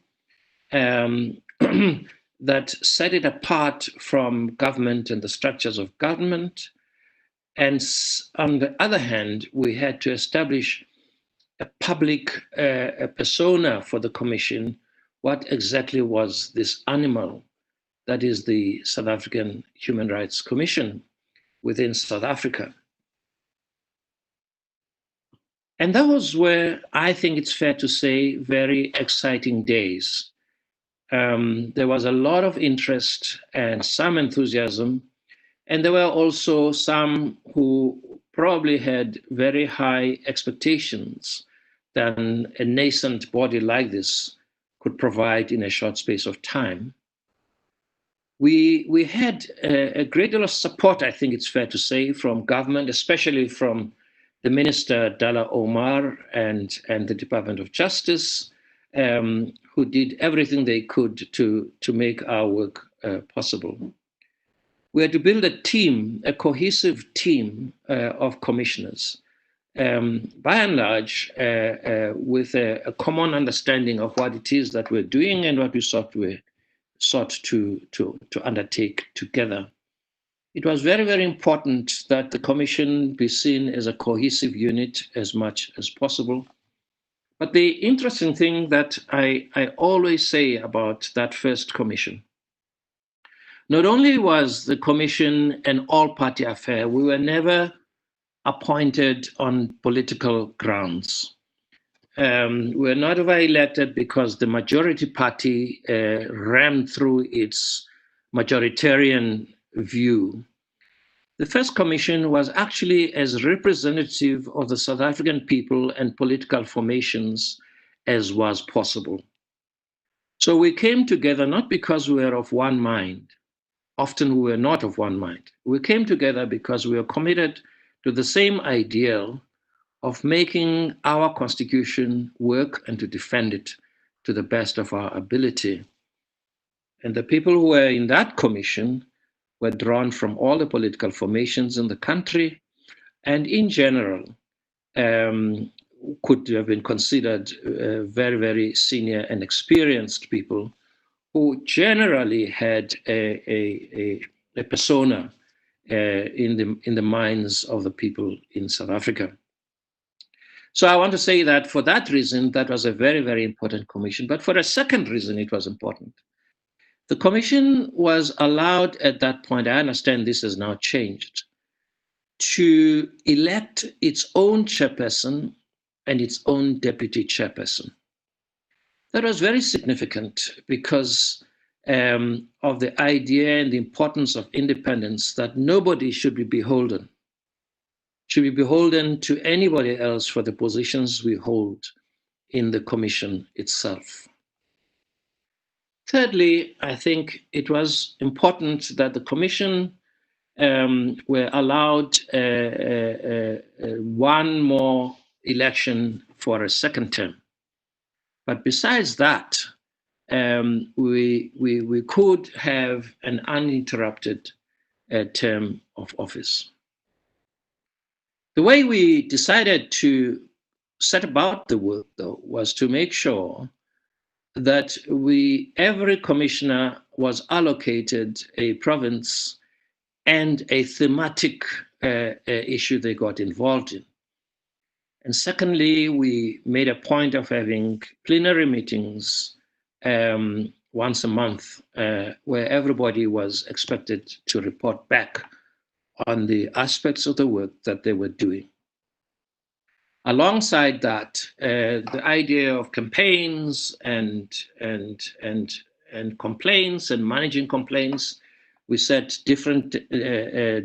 that set it apart from government and the structures of government. And on the other hand, we had to establish a public persona for the commission. What exactly was this animal that is the South African Human Rights Commission within South Africa? And those were, I think it's fair to say, very exciting days. There was a lot of interest and some enthusiasm, and there were also some who probably had very high expectations than a nascent body like this could provide in a short space of time. We had a great deal of support, I think it's fair to say, from government, especially from the Minister Dalla Omar and the Department of Justice, who did everything they could to make our work possible. We had to build a team, a cohesive team of commissioners, by and large, with a common understanding of what it is that we're doing and what we sought to undertake together. It was very, very important that the Commission be seen as a cohesive unit as much as possible. But the interesting thing that I always say about that first Commission, not only was the Commission an all-party affair, we were never appointed on political grounds. We're not elected because the majority party ran through its majoritarian view. The first commission was actually as representative of the South African people and political formations as was possible. So we came together not because we were of one mind. Often we were not of one mind. We came together because we were committed to the same ideal of making our constitution work and to defend it to the best of our ability. And the people who were in that commission were drawn from all the political formations in the country, and in general, could have been considered very, very senior and experienced people who generally had a persona in the minds of the people in South Africa. So I want to say that for that reason, that was a very, very important commission. But for a second reason, it was important. The commission was allowed at that point, I understand this has now changed, to elect its own chairperson and its own deputy chairperson. That was very significant because of the idea and the importance of independence, that nobody should be beholden to anybody else for the positions we hold in the commission itself. Thirdly, I think it was important that the commission were allowed one more election for a second term. But besides that, we could have an uninterrupted term of office. The way we decided to set about the work, though, was to make sure that every commissioner was allocated a province and a thematic issue they got involved in. And secondly, we made a point of having plenary meetings once a month where everybody was expected to report back on the aspects of the work that they were doing. Alongside that, the idea of campaigns and complaints and managing complaints, we set different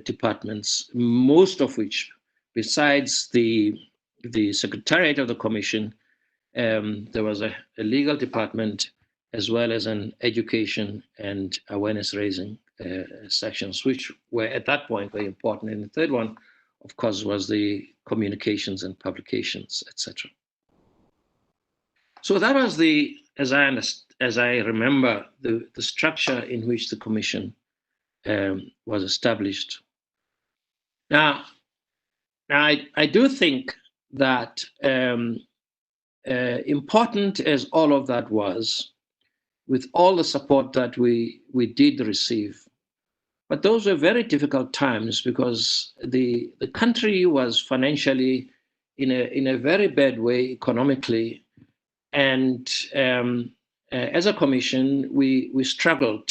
departments, most of which, besides the secretariat of the commission, there was a legal department as well as an education and awareness raising sections, which were at that point very important. And the third one, of course, was the communications and publications, etc. So that was as I remember, the structure in which the commission was established. Now I do think that important as all of that was, with all the support that we did receive, but those were very difficult times because the country was financially in a very bad way economically, and as a commission we struggled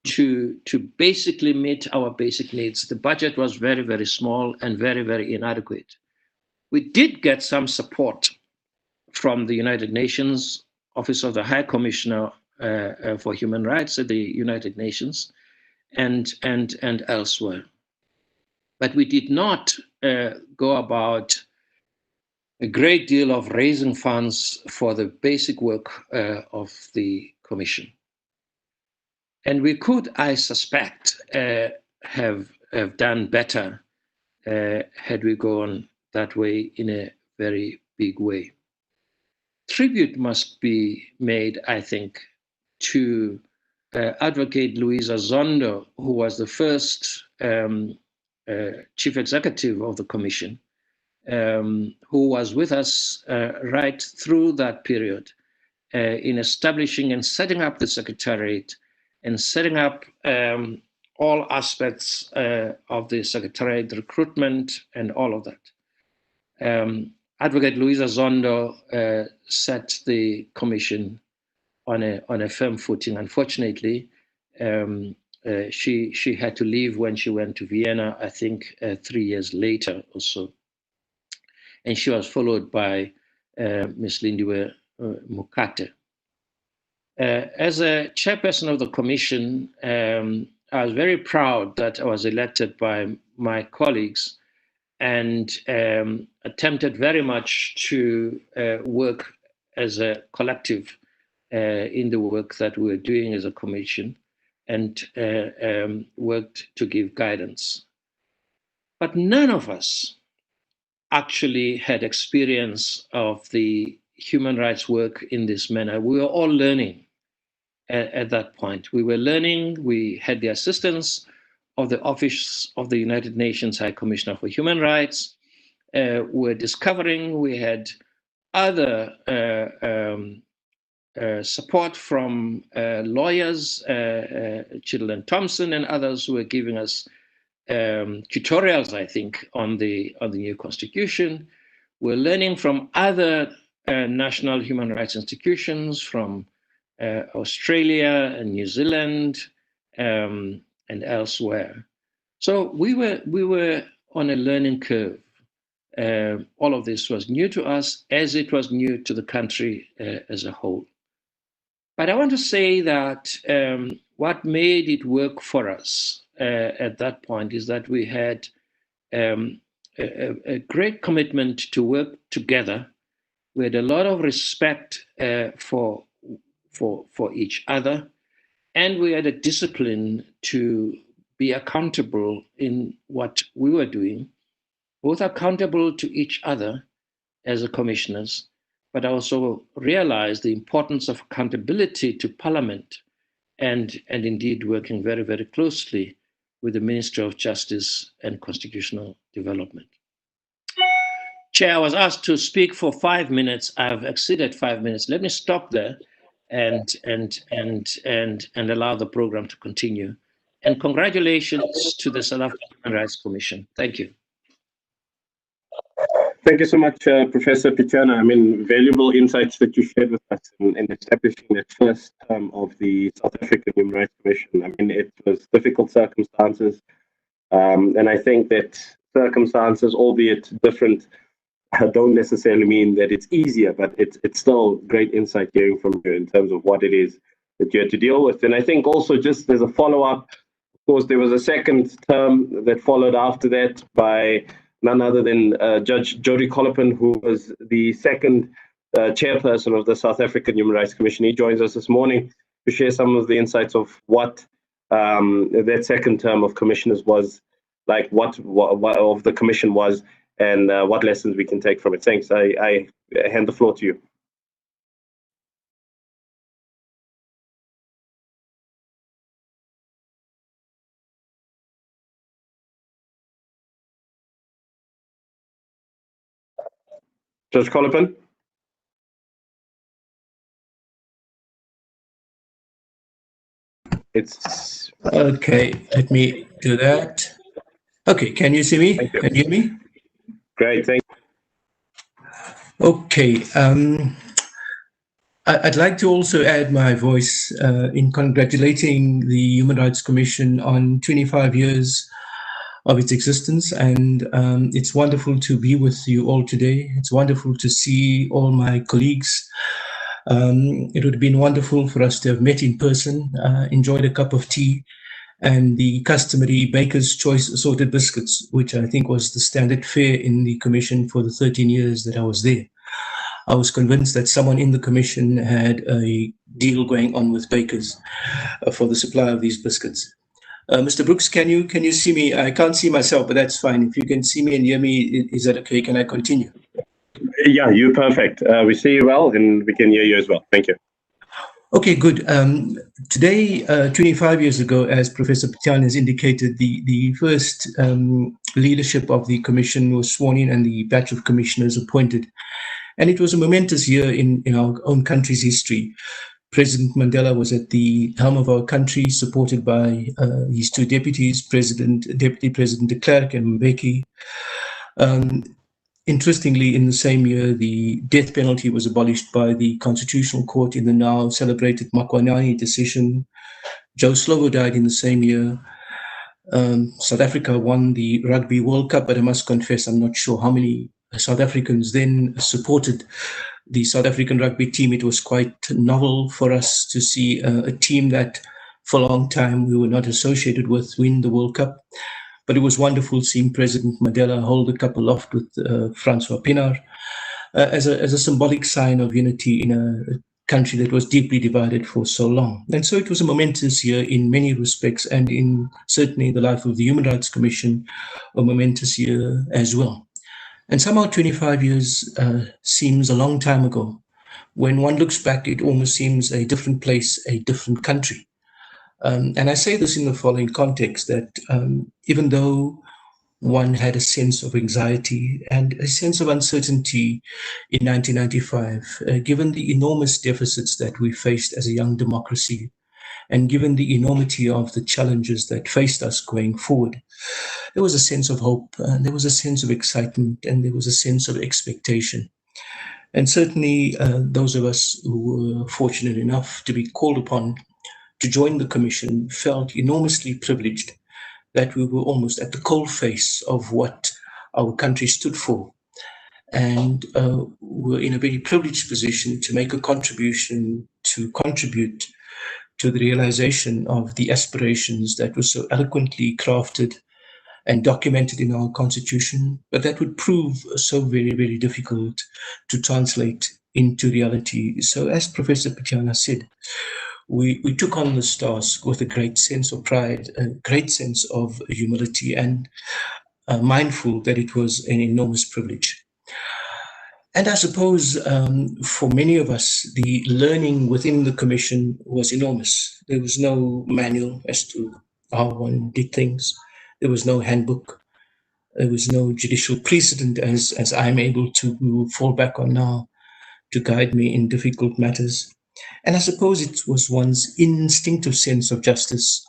to basically meet our basic needs. The budget was very, very small and very, very inadequate. We did get some support from the United Nations Office of the High Commissioner for Human Rights at the United Nations and elsewhere. But we did not go about a great deal of raising funds for the basic work of the Commission. And we could, I suspect, have done better had we gone that way in a very big way. Tribute must be made, I think, to Advocate Louisa Zondo, who was the first chief executive of the Commission, who was with us right through that period in establishing and setting up the Secretariat and setting up all aspects of the Secretariat, recruitment, and all of that. Advocate Louisa Zondo set the Commission on a firm footing. Unfortunately, she had to leave when she went to Vienna, I think 3 years later or so. And she was followed by Ms. Lindiwe Mukate. As a chairperson of the Commission, I was very proud that I was elected by my colleagues and attempted very much to work as a collective in the work that we were doing as a Commission and worked to give guidance. But none of us actually had experience of the human rights work in this manner. We were all learning at that point. We were learning, we had the assistance of the Office of the United Nations High Commissioner for Human Rights. We're discovering we had other support from lawyers, Chiddle & Thompson and others who were giving us tutorials, I think, on the new constitution. We're learning from other national human rights institutions, from Australia and New Zealand and elsewhere. So we were on a learning curve. All of this was new to us, as it was new to the country as a whole. But I want to say that what made it work for us at that point is that we had a great commitment to work together. We had a lot of respect for each other, and we had a discipline to be accountable in what we were doing, both accountable to each other as the commissioners, but also realized the importance of accountability to Parliament and indeed working very, very closely with the Ministry of Justice and Constitutional Development. Chair, I was asked to speak for 5 minutes. I've exceeded 5 minutes. Let me stop there and allow the program to continue. And congratulations to the South African Human Rights Commission. Thank you. Thank you so much, Professor Pichana. I mean, valuable insights that you shared with us in establishing the first term of the South African Human Rights Commission. I mean, it was difficult circumstances, and I think that circumstances, albeit different, don't necessarily mean that it's easier, but it's still great insight hearing from you in terms of what it is that you had to deal with. And I think also just as a follow-up, of course, there was a second term that followed after that by none other than Judge Jody Collipin, who was the second chairperson of the South African Human Rights Commission. He joins us this morning to share some of the insights of what that second term of commissioners was like, what of the commission was, and what lessons we can take from it. Thanks. I hand the floor to you. Judge Collipin? It's okay. Let me do that. Okay, can you see me? Can you hear me? Great, thank you. Okay. I'd like to also add my voice in congratulating the Human Rights Commission on 25 years of its existence, and it's wonderful to be with you all today. It's wonderful to see all my colleagues It would have been wonderful for us to have met in person, enjoyed a cup of tea, and the customary Baker's Choice assorted biscuits, which I think was the standard fare in the commission for the 13 years that I was there. I was convinced that someone in the commission had a deal going on with Baker's for the supply of these biscuits. Mr. Brooks, can you see me? I can't see myself, but that's fine. If you can see me and hear me, is that okay? Can I continue? Yeah, you're perfect. We see you well, and we can hear you as well. Thank you. Okay, good. Today, 25 years ago, as Professor Patiana has indicated, the first leadership of the commission was sworn in and the batch of commissioners appointed. And it was a momentous year in our own country's history. President Mandela was at the helm of our country, supported by his two deputies, Deputy President de Klerk and Mbeki. Interestingly, in the same year, the death penalty was abolished by the Constitutional Court in the now celebrated Makwanani decision. Joe Slovo died in the same year. South Africa won the Rugby World Cup, but I must confess, I'm not sure how many South Africans then supported the South African rugby team. It was quite novel for us to see a team that for a long time we were not associated with win the World Cup. But it was wonderful seeing President Mandela hold the cup aloft with Francois Pienaar as a symbolic sign of unity in a country that was deeply divided for so long. And so it was a momentous year in many respects, and in certainly the life of the Human Rights Commission, a momentous year as well. And somehow 25 years seems a long time ago. When one looks back, it almost seems a different place, a different country. And I say this in the following context, that even though one had a sense of anxiety and a sense of uncertainty in 1995, given the enormous deficits that we faced as a young democracy, and given the enormity of the challenges that faced us going forward, there was a sense of hope, and there was a sense of excitement, and there was a sense of expectation. And certainly those of us who were fortunate enough to be called upon to join the commission felt enormously privileged that we were almost at the coalface of what our country stood for, and were in a very privileged position to make a contribution, to contribute to the realization of the aspirations that were so eloquently crafted and documented in our constitution, but that would prove so very, very difficult to translate into reality. So as Professor Patiana said, we took on this task with a great sense of pride, a great sense of humility, and mindful that it was an enormous privilege. And I suppose for many of us, the learning within the commission was enormous. There was no manual as to how one did things. There was no handbook. There was no judicial precedent, as I'm able to fall back on now, to guide me in difficult matters. And I suppose it was one's instinctive sense of justice,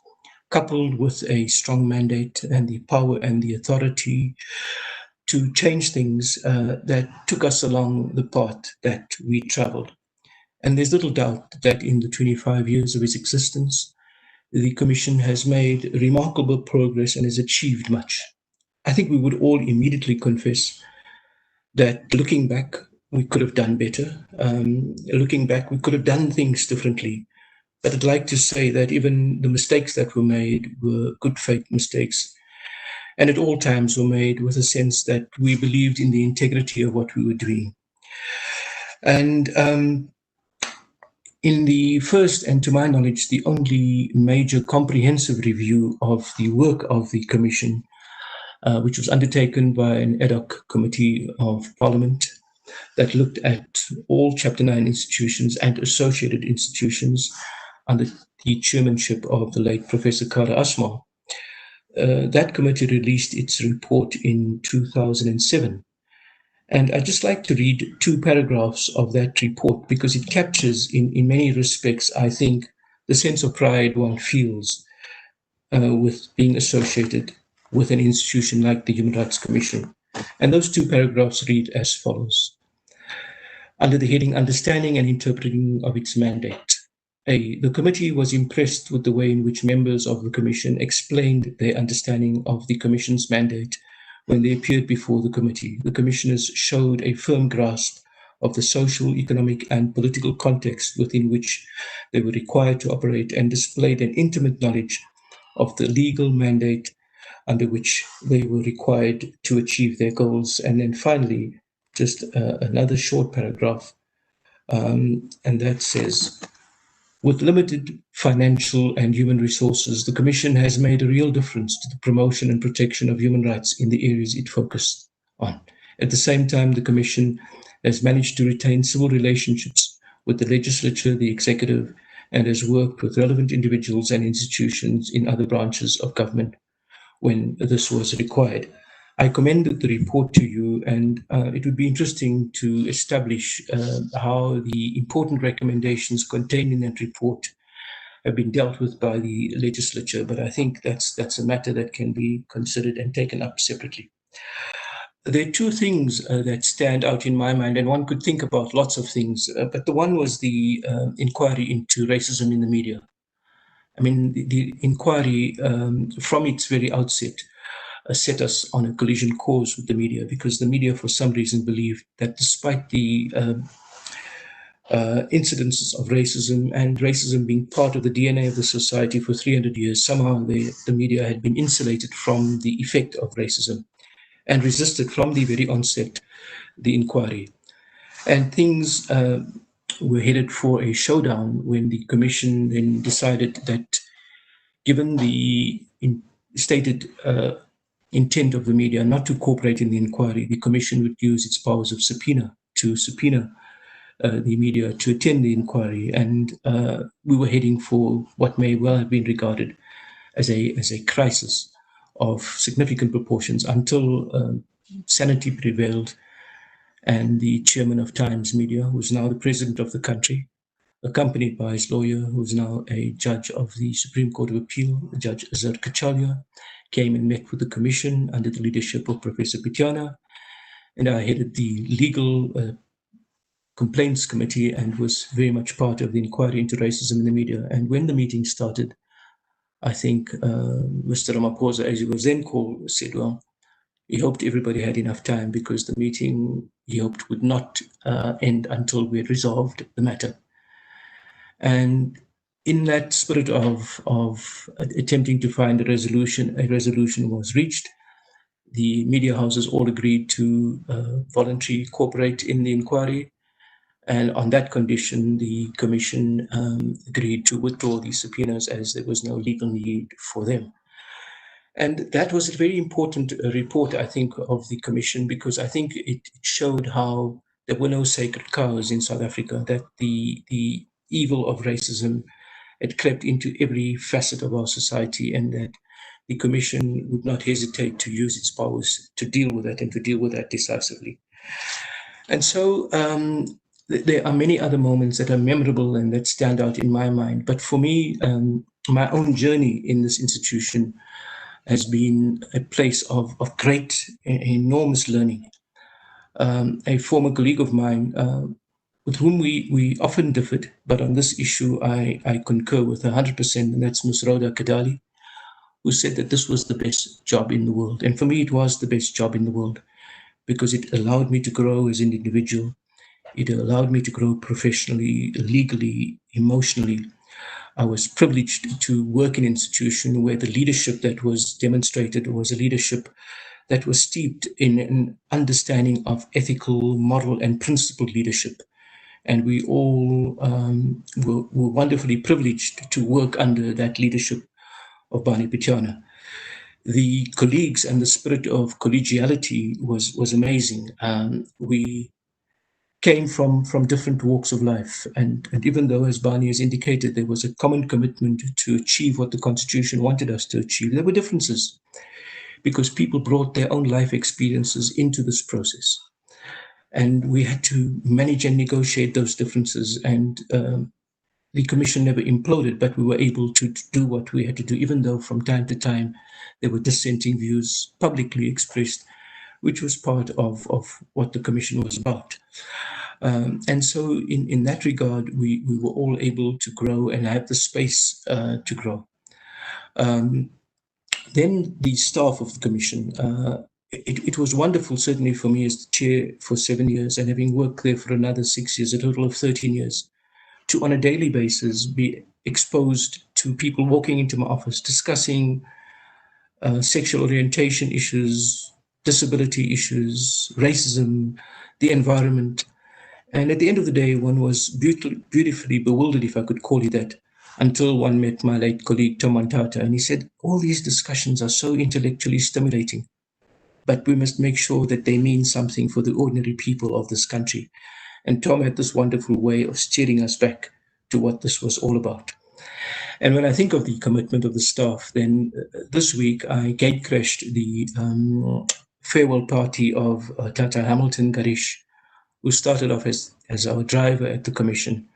coupled with a strong mandate and the power and the authority to change things that took us along the path that we traveled. And there's little doubt that in the 25 years of its existence, the Commission has made remarkable progress and has achieved much. I think we would all immediately confess that looking back, we could have done better. Looking back, we could have done things differently. But I'd like to say that even the mistakes that were made were good faith mistakes, and at all times were made with a sense that we believed in the integrity of what we were doing. And in the first, and to my knowledge, the only major comprehensive review of the work of the Commission, which was undertaken by an ad hoc committee of Parliament that looked at all Chapter 9 institutions and associated institutions under the chairmanship of the late Professor Kara Asmal. That committee released its report in 2007. And I'd just like to read 2 paragraphs of that report because it captures, in many respects, I think, the sense of pride one feels with being associated with an institution like the Human Rights Commission. And those 2 paragraphs read as follows. Under the heading Understanding and Interpreting of its Mandate. A, the committee was impressed with the way in which members of the Commission explained their understanding of the Commission's mandate when they appeared before the committee. The commissioners showed a firm grasp of the social, economic, and political context within which they were required to operate, and displayed an intimate knowledge of the legal mandate under which they were required to achieve their goals. And then finally, just another short paragraph, and that says, with limited financial and human resources, the Commission has made a real difference to the promotion and protection of human rights in the areas it focused on. At the same time, the Commission has managed to retain civil relationships with the legislature, the executive, and has worked with relevant individuals and institutions in other branches of government when this was required. I commended the report to you, and it would be interesting to establish how the important recommendations contained in that report have been dealt with by the legislature, but I think that's a matter that can be considered and taken up separately. There are two things that stand out in my mind, and one could think about lots of things, but the one was the inquiry into racism in the media. I mean, the inquiry from its very outset set us on a collision course with the media, because the media, for some reason, believed that despite the incidences of racism and racism being part of the DNA of the society for 300 years, somehow the media had been insulated from the effect of racism and resisted from the very onset the inquiry. And things were headed for a showdown when the Commission then decided that, given the stated intent of the media not to cooperate in the inquiry, the Commission would use its powers of subpoena to subpoena the media to attend the inquiry. And we were heading for what may well have been regarded as a crisis of significant proportions, until sanity prevailed, and the chairman of Times Media, who is now the president of the country, accompanied by his lawyer, who is now a judge of the Supreme Court of Appeal, Judge Azar Kachalia, came and met with the Commission under the leadership of Professor Pityana, and I headed the legal complaints committee and was very much part of the inquiry into racism in the media. And when the meeting started, I think Mr. Ramaphosa, as he was then called, said, well, he hoped everybody had enough time, because the meeting, he hoped, would not end until we had resolved the matter. And in that spirit of attempting to find a resolution was reached. The media houses all agreed to voluntarily cooperate in the inquiry. And on that condition, the Commission agreed to withdraw these subpoenas, as there was no legal need for them. And that was a very important report, I think, of the Commission, because I think it showed how there were no sacred cows in South Africa, that the evil of racism had crept into every facet of our society, and that the Commission would not hesitate to use its powers to deal with that, and to deal with that decisively. And so there are many other moments that are memorable and that stand out in my mind. But for me, my own journey in this institution has been a place of great, enormous learning. A former colleague of mine, with whom we often differed, but on this issue I concur with 100%, and that's Ms. Rhoda Kadali, who said that this was the best job in the world. And for me, it was the best job in the world, because it allowed me to grow as an individual. It allowed me to grow professionally, legally, emotionally. I was privileged to work in an institution where the leadership that was demonstrated was a leadership that was steeped in an understanding of ethical, moral, and principled leadership. And we all were wonderfully privileged to work under that leadership of Bani Pityana. The colleagues and the spirit of collegiality was amazing. We came from different walks of life. And even though, as Bani has indicated, there was a common commitment to achieve what the Constitution wanted us to achieve, there were differences, because people brought their own life experiences into this process. And we had to manage and negotiate those differences. And the Commission never imploded, but we were able to do what we had to do, even though from time to time there were dissenting views publicly expressed, which was part of what the Commission was about. And so in that regard, we were all able to grow and have the space to grow. Then the staff of the Commission, it was wonderful, certainly for me as the chair for 7 years and having worked there for another 6 years, a total of 13 years, to on a daily basis be exposed to people walking into my office discussing sexual orientation issues, disability issues, racism, the environment. And at the end of the day, one was beautifully bewildered, if I could call it that, until one met my late colleague, Tom Mantata, and he said, all these discussions are so intellectually stimulating, but we must make sure that they mean something for the ordinary people of this country. And Tom had this wonderful way of steering us back to what this was all about. And when I think of the commitment of the staff, then this week I gate crashed the farewell party of Tata Hamilton Garish, who started off as our driver at the commission.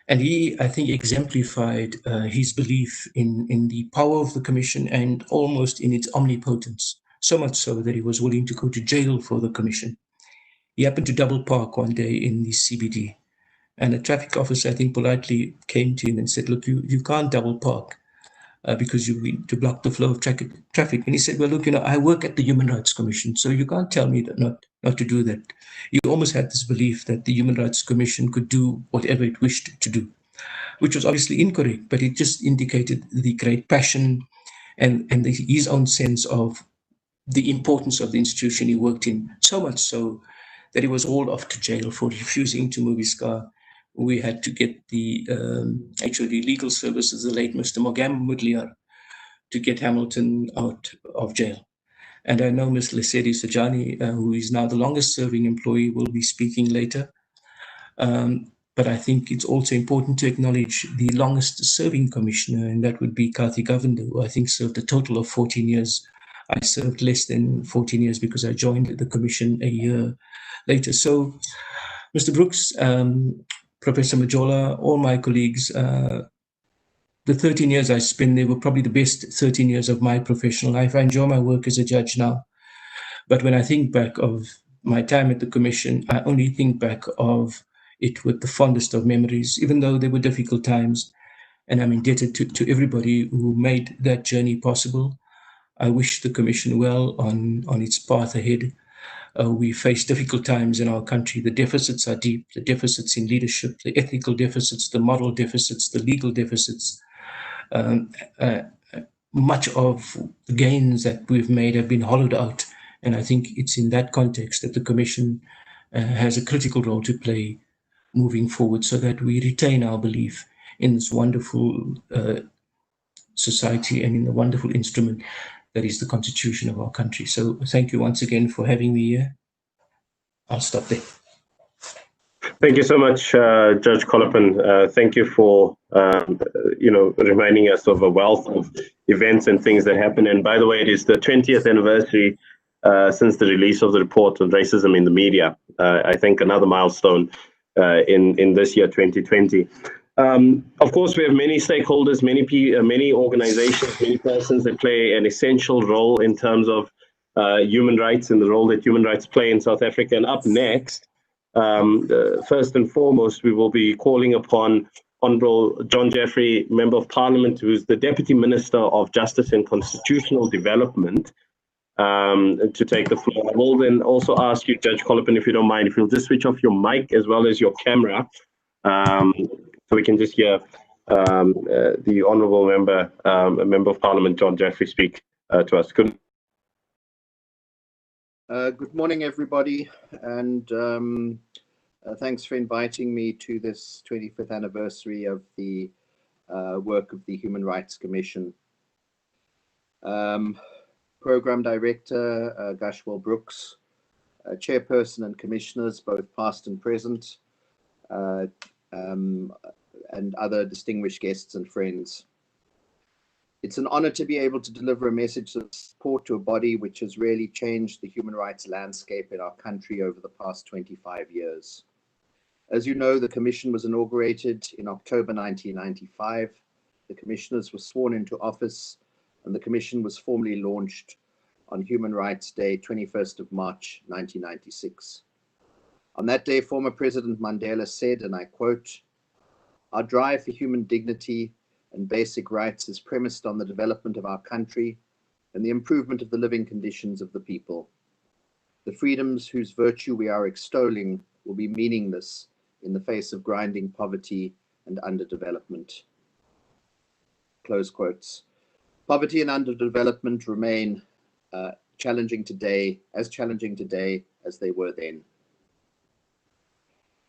And he, I think, exemplified his belief in the power of the commission and almost in its omnipotence, so much so that he was willing to go to jail for the commission. He happened to double park one day in the CBD, and a traffic officer, I think, politely came to him and said, look, you can't double park because you need to block the flow of traffic. And he said, well, look, I work at the Human Rights Commission, so you can't tell me that not to do that. He almost had this belief that the Human Rights Commission could do whatever it wished to do, which was obviously incorrect, but it just indicated the great passion and his own sense of the importance of the institution he worked in, so much so that he was hauled off to jail for refusing to move his car. We had to get the legal services, the late Mr. Mogam Mudliar, to get Hamilton out of jail. And I know Ms. Lesedi Sajani, who is now the longest serving employee, will be speaking later. But I think it's also important to acknowledge the longest serving commissioner, and that would be Kathy Govender, who I think served a total of 14 years. I served less than 14 years because I joined the commission a year later. So, Mr. Brooks, Professor Majola, all my colleagues, the 13 years I spent there were probably the best 13 years of my professional life. I enjoy my work as a judge now. But when I think back of my time at the commission, I only think back of it with the fondest of memories, even though there were difficult times. And I'm indebted to everybody who made that journey possible. I wish the commission well on its path ahead. We face difficult times in our country. The deficits are deep, the deficits in leadership, the ethical deficits, the moral deficits, the legal deficits. Much of the gains that we've made have been hollowed out. And I think it's in that context that the commission has a critical role to play moving forward so that we retain our belief in this wonderful society and in the wonderful instrument that is the constitution of our country. So thank you once again for having me here. I'll stop there. Thank you so much, Judge Colopin. Thank you for reminding us of a wealth of events and things that happen. And by the way, it is the 20th anniversary since the release of the report on racism in the media. I think another milestone in this year, 2020. Of course, we have many stakeholders, many organizations, many persons that play an essential role in terms of human rights and the role that human rights play in South Africa. And up next, first and foremost, we will be calling upon Honorable John Jeffrey, Member of Parliament, who's the Deputy Minister of Justice and Constitutional Development, to take the floor. I will then also ask you, Judge Colopin, if you don't mind, if you'll just switch off your mic as well as your camera, so we can just hear the Honourable Member of Parliament, John Jeffrey, speak to us. Good morning, everybody, and thanks for inviting me to this 25th anniversary of the work of the Human Rights Commission. Program Director Gashwal Brooks, Chairperson and Commissioners, both past and present, and other distinguished guests and friends. It's an honor to be able to deliver a message of support to a body which has really changed the human rights landscape in our country over the past 25 years. As you know, the Commission was inaugurated in October 1995. The Commissioners were sworn into office, and the Commission was formally launched on Human Rights Day, 21st of March, 1996. On that day, former President Mandela said, and I quote, "Our drive for human dignity and basic rights is premised on the development of our country and the improvement of the living conditions of the people. The freedoms whose virtue we are extolling will be meaningless in the face of grinding poverty and underdevelopment. Close quotes. Poverty and underdevelopment remain challenging today as they were then.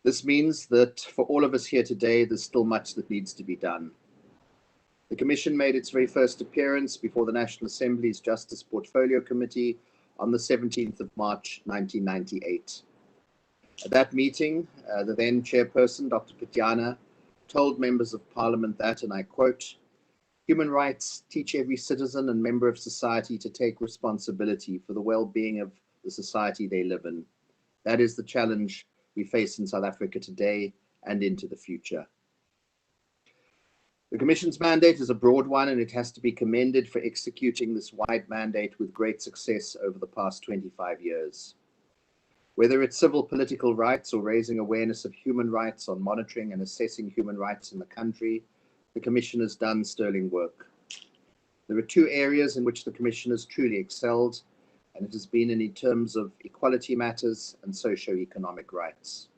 This means that for all of us here today, there's still much that needs to be done. The Commission made its very first appearance before the National Assembly's Justice Portfolio Committee on the 17th of March, 1998. At that meeting, the then chairperson, Dr. Pityana, told members of Parliament that, and I quote, "Human rights teach every citizen and member of society to take responsibility for the well-being of the society they live in. That is the challenge we face in South Africa today and into the future." The Commission's mandate is a broad one, and it has to be commended for executing this wide mandate with great success over the past 25 years. Whether it's civil political rights or raising awareness of human rights on monitoring and assessing human rights in the country, the Commission has done sterling work. There are two areas in which the Commission has truly excelled, and it has been in terms of equality matters and socio-economic rights.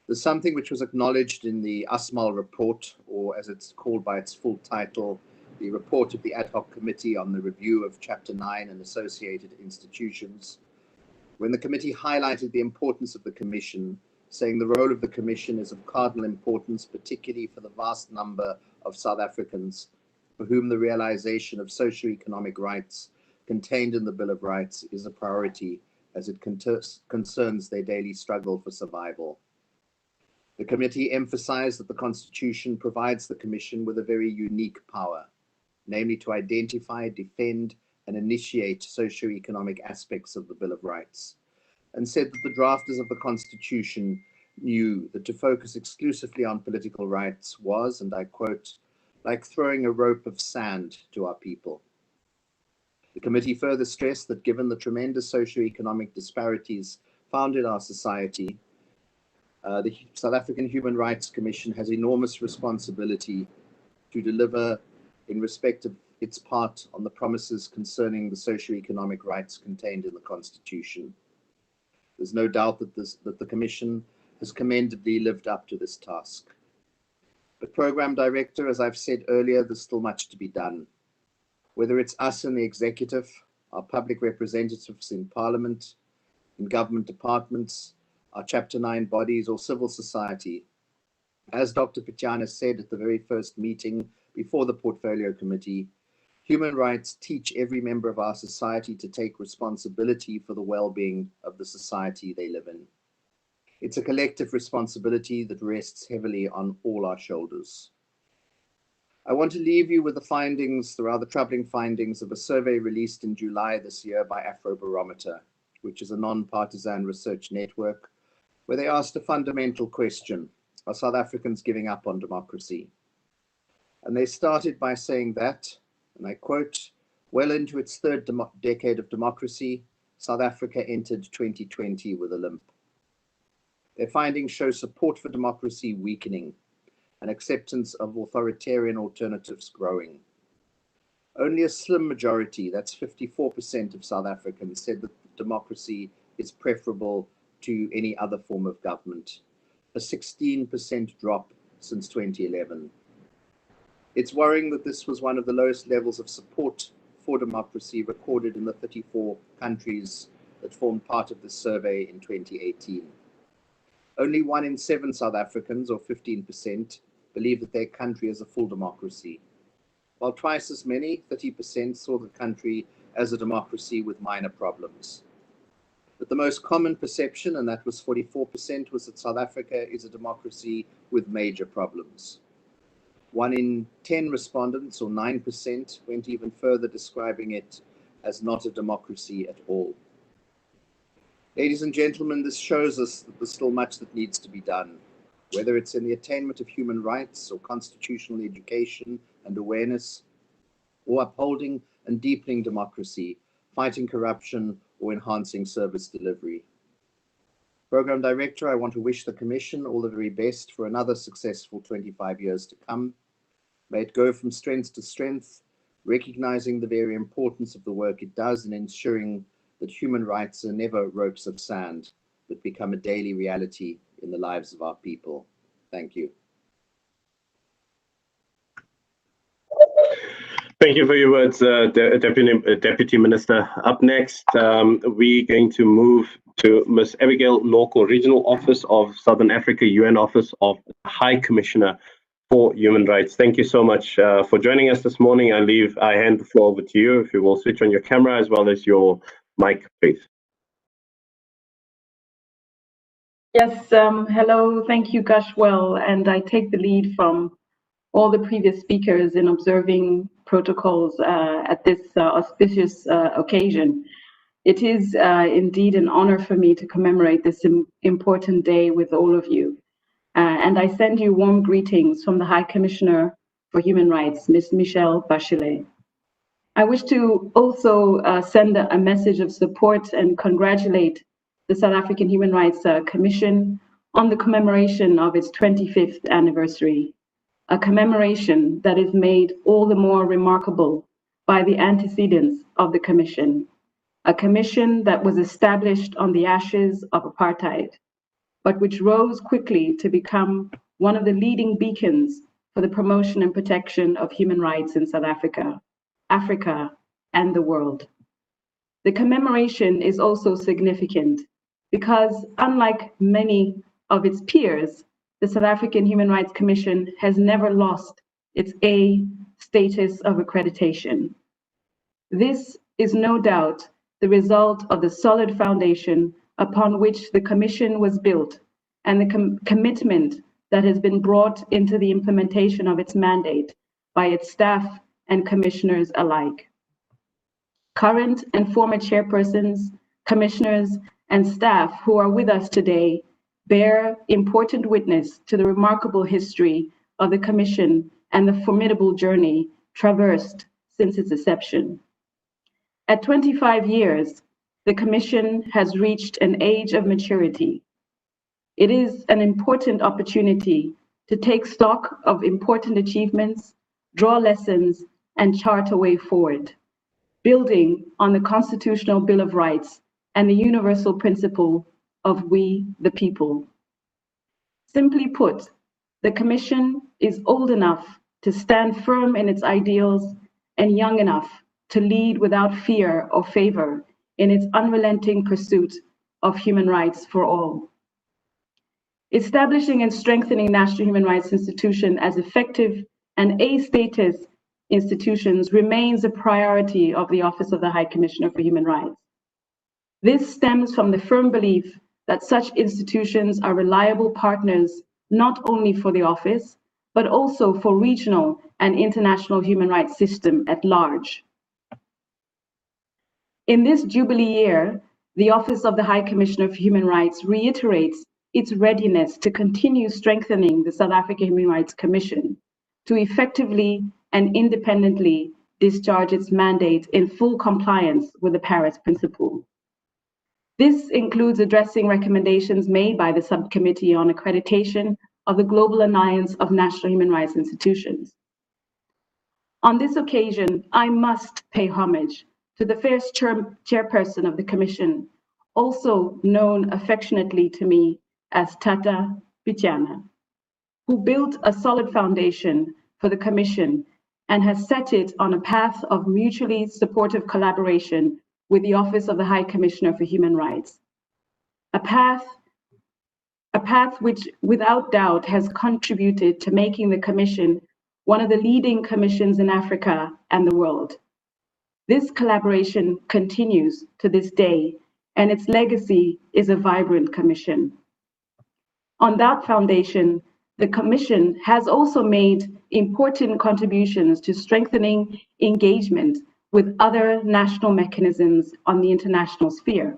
There's something which was acknowledged in the ASMAL report, or as it's called by its full title, the report of the Ad Hoc Committee on the Review of Chapter 9 and Associated Institutions, when the committee highlighted the importance of the Commission, saying the role of the Commission is of cardinal importance, particularly for the vast number of South Africans for whom the realization of socio-economic rights contained in the Bill of Rights is a priority as it concerns their daily struggle for survival. The committee emphasized that the Constitution provides the Commission with a very unique power, namely to identify, defend, and initiate socio-economic aspects of the Bill of Rights, and said that the drafters of the Constitution knew that to focus exclusively on political rights was, and I quote, "like throwing a rope of sand to our people." The committee further stressed that given the tremendous socio-economic disparities found in our society, the South African Human Rights Commission has enormous responsibility to deliver in respect of its part on the promises concerning the socio-economic rights contained in the Constitution. There's no doubt that the Commission has commendably lived up to this task. But Programme Director, as I've said earlier, there's still much to be done. Whether it's us in the executive, our public representatives in Parliament, in government departments, our Chapter 9 bodies, or civil society. As Dr. Pityana said at the very first meeting before the Portfolio Committee, human rights teach every member of our society to take responsibility for the well-being of the society they live in. It's a collective responsibility that rests heavily on all our shoulders. I want to leave you with the findings, the rather troubling findings of a survey released in July this year by Afrobarometer, which is a non-partisan research network, where they asked a fundamental question: are South Africans giving up on democracy? And they started by saying that, and I quote, "well into its third decade of democracy, South Africa entered 2020 with a limp." Their findings show support for democracy weakening and acceptance of authoritarian alternatives growing. Only a slim majority, that's 54% of South Africans, said that democracy is preferable to any other form of government, a 16% drop since 2011. It's worrying that this was one of the lowest levels of support for democracy recorded in the 34 countries that formed part of this survey in 2018. Only 1 in 7 South Africans, or 15%, believe that their country is a full democracy, while twice as many, 30%, saw the country as a democracy with minor problems. But the most common perception, and that was 44%, was that South Africa is a democracy with major problems. 1 in 10 respondents, or 9%, went even further, describing it as not a democracy at all. Ladies and gentlemen, this shows us that there's still much that needs to be done, whether it's in the attainment of human rights or constitutional education and awareness, or upholding and deepening democracy, fighting corruption, or enhancing service delivery. Programme Director, I want to wish the Commission all the very best for another successful 25 years to come. May it go from strength to strength, recognizing the very importance of the work it does and ensuring that human rights are never ropes of sand, but become a daily reality in the lives of our people. Thank you. Thank you for your words, Deputy Minister. Up next, we're going to move to Ms. Abigail Norco, Regional Office of Southern Africa, UN Office of High Commissioner for Human Rights. Thank you so much for joining us this morning. I hand the floor over to you. If you will switch on your camera as well as your mic, please. Yes, hello, thank you, Gashwell, and I take the lead from all the previous speakers in observing protocols at this auspicious occasion. It is indeed an honor for me to commemorate this important day with all of you. And I send you warm greetings from the High Commissioner for Human Rights, Ms. Michelle Bachelet. I wish to also send a message of support and congratulate the South African Human Rights Commission on the commemoration of its 25th anniversary, a commemoration that is made all the more remarkable by the antecedents of the Commission, a commission that was established on the ashes of apartheid, but which rose quickly to become one of the leading beacons for the promotion and protection of human rights in South Africa, Africa, and the world. The commemoration is also significant because, unlike many of its peers, the South African Human Rights Commission has never lost its A status of accreditation. This is no doubt the result of the solid foundation upon which the Commission was built and the commitment that has been brought into the implementation of its mandate by its staff and commissioners alike. Current and former chairpersons, commissioners, and staff who are with us today bear important witness to the remarkable history of the Commission and the formidable journey traversed since its inception. At 25 years, the Commission has reached an age of maturity. It is an important opportunity to take stock of important achievements, draw lessons, and chart a way forward, building on the Constitutional Bill of Rights and the universal principle of we the people. Simply put, the Commission is old enough to stand firm in its ideals and young enough to lead without fear or favor in its unrelenting pursuit of human rights for all. Establishing and strengthening national human rights institutions as effective and A-status institutions remains a priority of the Office of the High Commissioner for Human Rights. This stems from the firm belief that such institutions are reliable partners not only for the office, but also for regional and international human rights system at large. In this Jubilee year, the Office of the High Commissioner for Human Rights reiterates its readiness to continue strengthening the South African Human Rights Commission to effectively and independently discharge its mandate in full compliance with the Paris Principle. This includes addressing recommendations made by the Subcommittee on Accreditation of the Global Alliance of National Human Rights Institutions. On this occasion, I must pay homage to the first chairperson of the Commission, also known affectionately to me as Tata Pityana, who built a solid foundation for the Commission and has set it on a path of mutually supportive collaboration with the Office of the High Commissioner for Human Rights. A path which without doubt has contributed to making the Commission one of the leading commissions in Africa and the world. This collaboration continues to this day, and its legacy is a vibrant commission. On that foundation, the Commission has also made important contributions to strengthening engagement with other national mechanisms on the international sphere.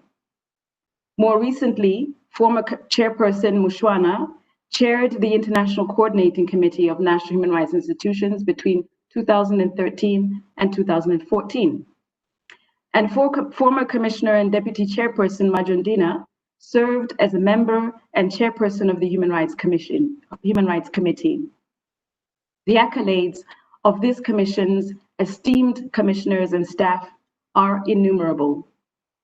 More recently, former Chairperson Mushwana chaired the International Coordinating Committee of National Human Rights Institutions between 2013 and 2014. And former Commissioner and Deputy Chairperson Majundina served as a member and chairperson of the Human Rights Committee. The accolades of this Commission's esteemed commissioners and staff are innumerable,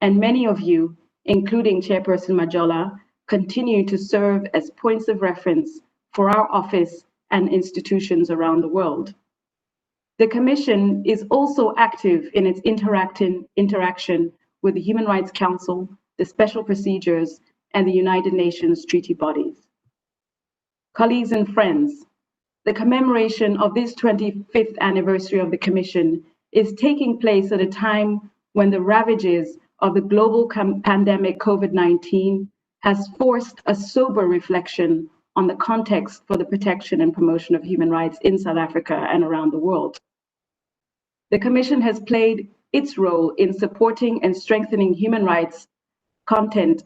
and many of you, including Chairperson Majola, continue to serve as points of reference for our office and institutions around the world. The Commission is also active in its interaction with the Human Rights Council, the Special Procedures, and the United Nations treaty bodies. Colleagues and friends, the commemoration of this 25th anniversary of the Commission is taking place at a time when the ravages of the global pandemic COVID-19 has forced a sober reflection on the context for the protection and promotion of human rights in South Africa and around the world. The Commission has played its role in supporting and strengthening human rights content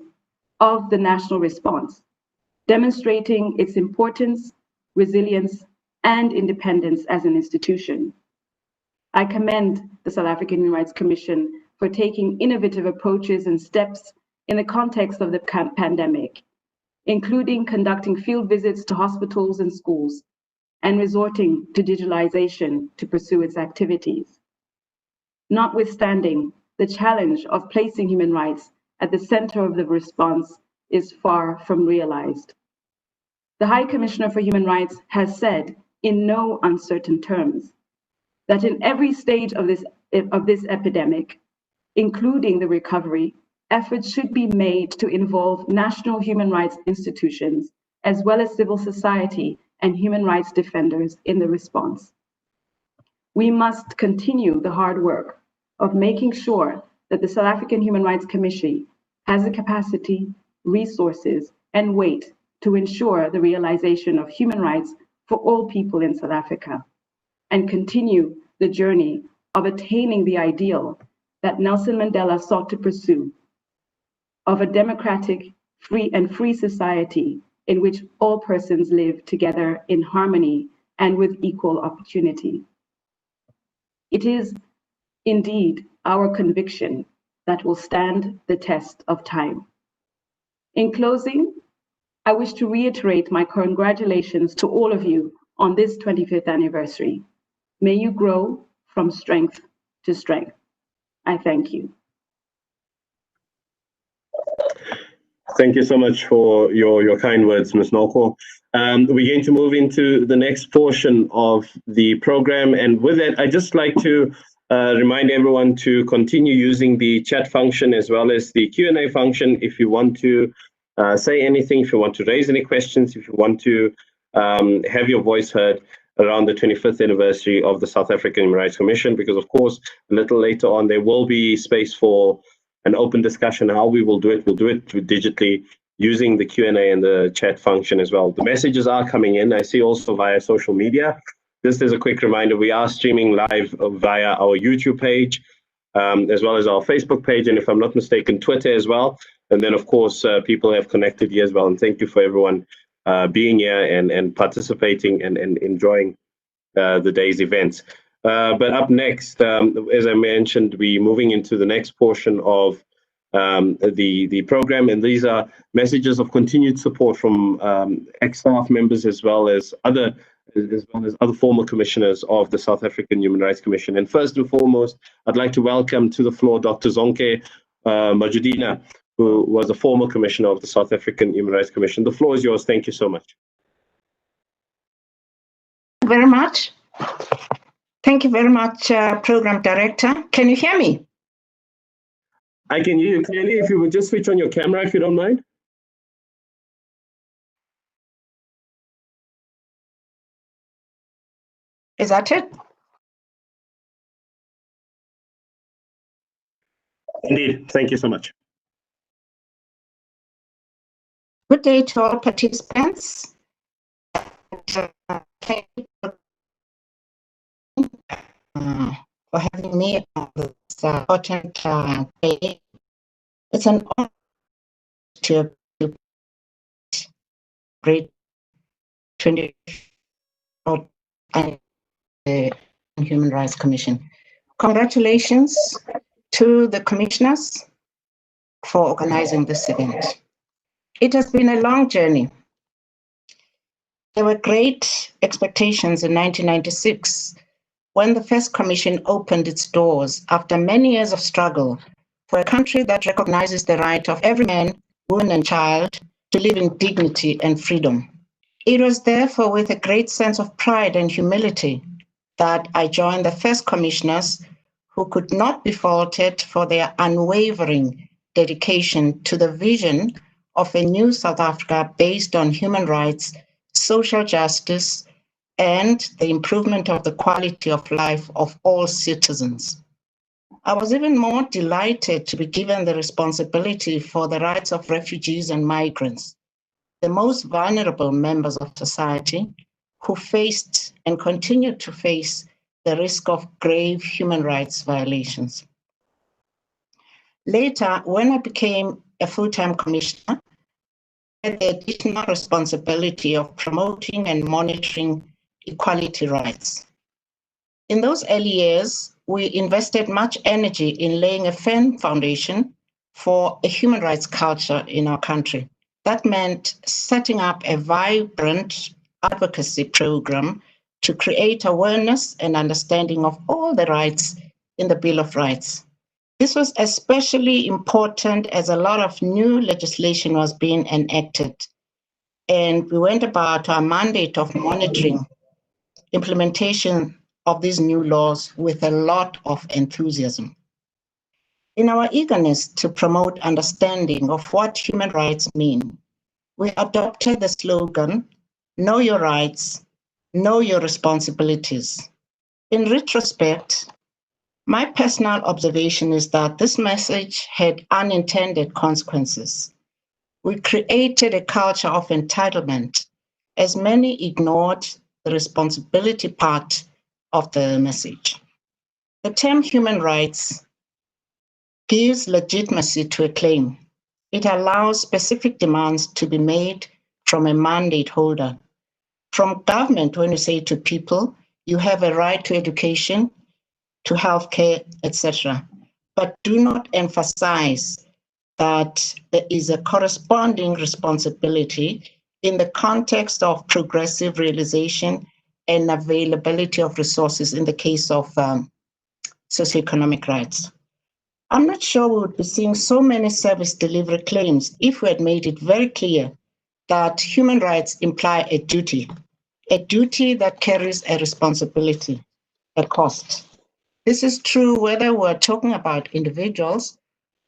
of the national response, demonstrating its importance, resilience, and independence as an institution. I commend the South African Human Rights Commission for taking innovative approaches and steps in the context of the pandemic, including conducting field visits to hospitals and schools and resorting to digitalization to pursue its activities. Notwithstanding, the challenge of placing human rights at the center of the response is far from realized. The High Commissioner for Human Rights has said in no uncertain terms that in every stage of this epidemic, including the recovery, efforts should be made to involve national human rights institutions, as well as civil society and human rights defenders in the response. We must continue the hard work of making sure that the South African Human Rights Commission has the capacity, resources, and weight to ensure the realization of human rights for all people in South Africa, and continue the journey of attaining the ideal that Nelson Mandela sought to pursue of a democratic, free society in which all persons live together in harmony and with equal opportunity. It is indeed our conviction that will stand the test of time. In closing, I wish to reiterate my congratulations to all of you on this 25th anniversary. May you grow from strength to strength. I thank you. Thank you so much for your kind words, Ms. Noko. We're going to move into the next portion of the program. And with that, I'd just like to remind everyone to continue using the chat function as well as the Q&A function if you want to say anything, if you want to raise any questions, if you want to have your voice heard around the 25th anniversary of the South African Human Rights Commission, because of course, a little later on, there will be space for an open discussion. How we will do it, we'll do it digitally using the Q&A and the chat function as well. The messages are coming in. I see also via social media. Just as a quick reminder, we are streaming live via our YouTube page, as well as our Facebook page, and if I'm not mistaken, Twitter as well. And then, of course, people have connected here as well. And thank you for everyone being here and participating and enjoying the day's events. But up next, as I mentioned, we're moving into the next portion of the program, and these are messages of continued support from ex-staff members as well as other former commissioners of the South African Human Rights Commission. And first and foremost, I'd like to welcome to the floor Dr. Zonke Majudina, who was a former commissioner of the South African Human Rights Commission. The floor is yours. Thank you so much. Very much. Thank you very much, Program Director. Can you hear me? I can hear you clearly. If you would just switch on your camera, if you don't mind. Is that it? Indeed. Thank you so much. Good day to all participants. Thank you for having me on this important day. It's an honor to great 20 and the Human Rights Commission. Congratulations to the commissioners for organizing this event. It has been a long journey. There were great expectations in 1996 when the first commission opened its doors after many years of struggle for a country that recognizes the right of every man, woman, and child to live in dignity and freedom. It was therefore with a great sense of pride and humility that I joined the first commissioners, who could not be faulted for their unwavering dedication to the vision of a new South Africa based on human rights, social justice, and the improvement of the quality of life of all citizens. I was even more delighted to be given the responsibility for the rights of refugees and migrants, the most vulnerable members of society who faced and continue to face the risk of grave human rights violations. Later, when I became a full-time commissioner, I had the additional responsibility of promoting and monitoring equality rights. In those early years, we invested much energy in laying a firm foundation for a human rights culture in our country. That meant setting up a vibrant advocacy program to create awareness and understanding of all the rights in the Bill of Rights. This was especially important as a lot of new legislation was being enacted, and we went about our mandate of monitoring implementation of these new laws with a lot of enthusiasm. In our eagerness to promote understanding of what human rights mean, we adopted the slogan, "Know your rights, know your responsibilities." In retrospect, my personal observation is that this message had unintended consequences. We created a culture of entitlement, as many ignored the responsibility part of the message. The term human rights gives legitimacy to a claim. It allows specific demands to be made from a mandate holder. From government, when you say to people, you have a right to education, to healthcare, etc. But do not emphasize that there is a corresponding responsibility in the context of progressive realization and availability of resources in the case of socioeconomic rights. I'm not sure we would be seeing so many service delivery claims if we had made it very clear that human rights imply a duty that carries a responsibility, a cost. This is true whether we're talking about individuals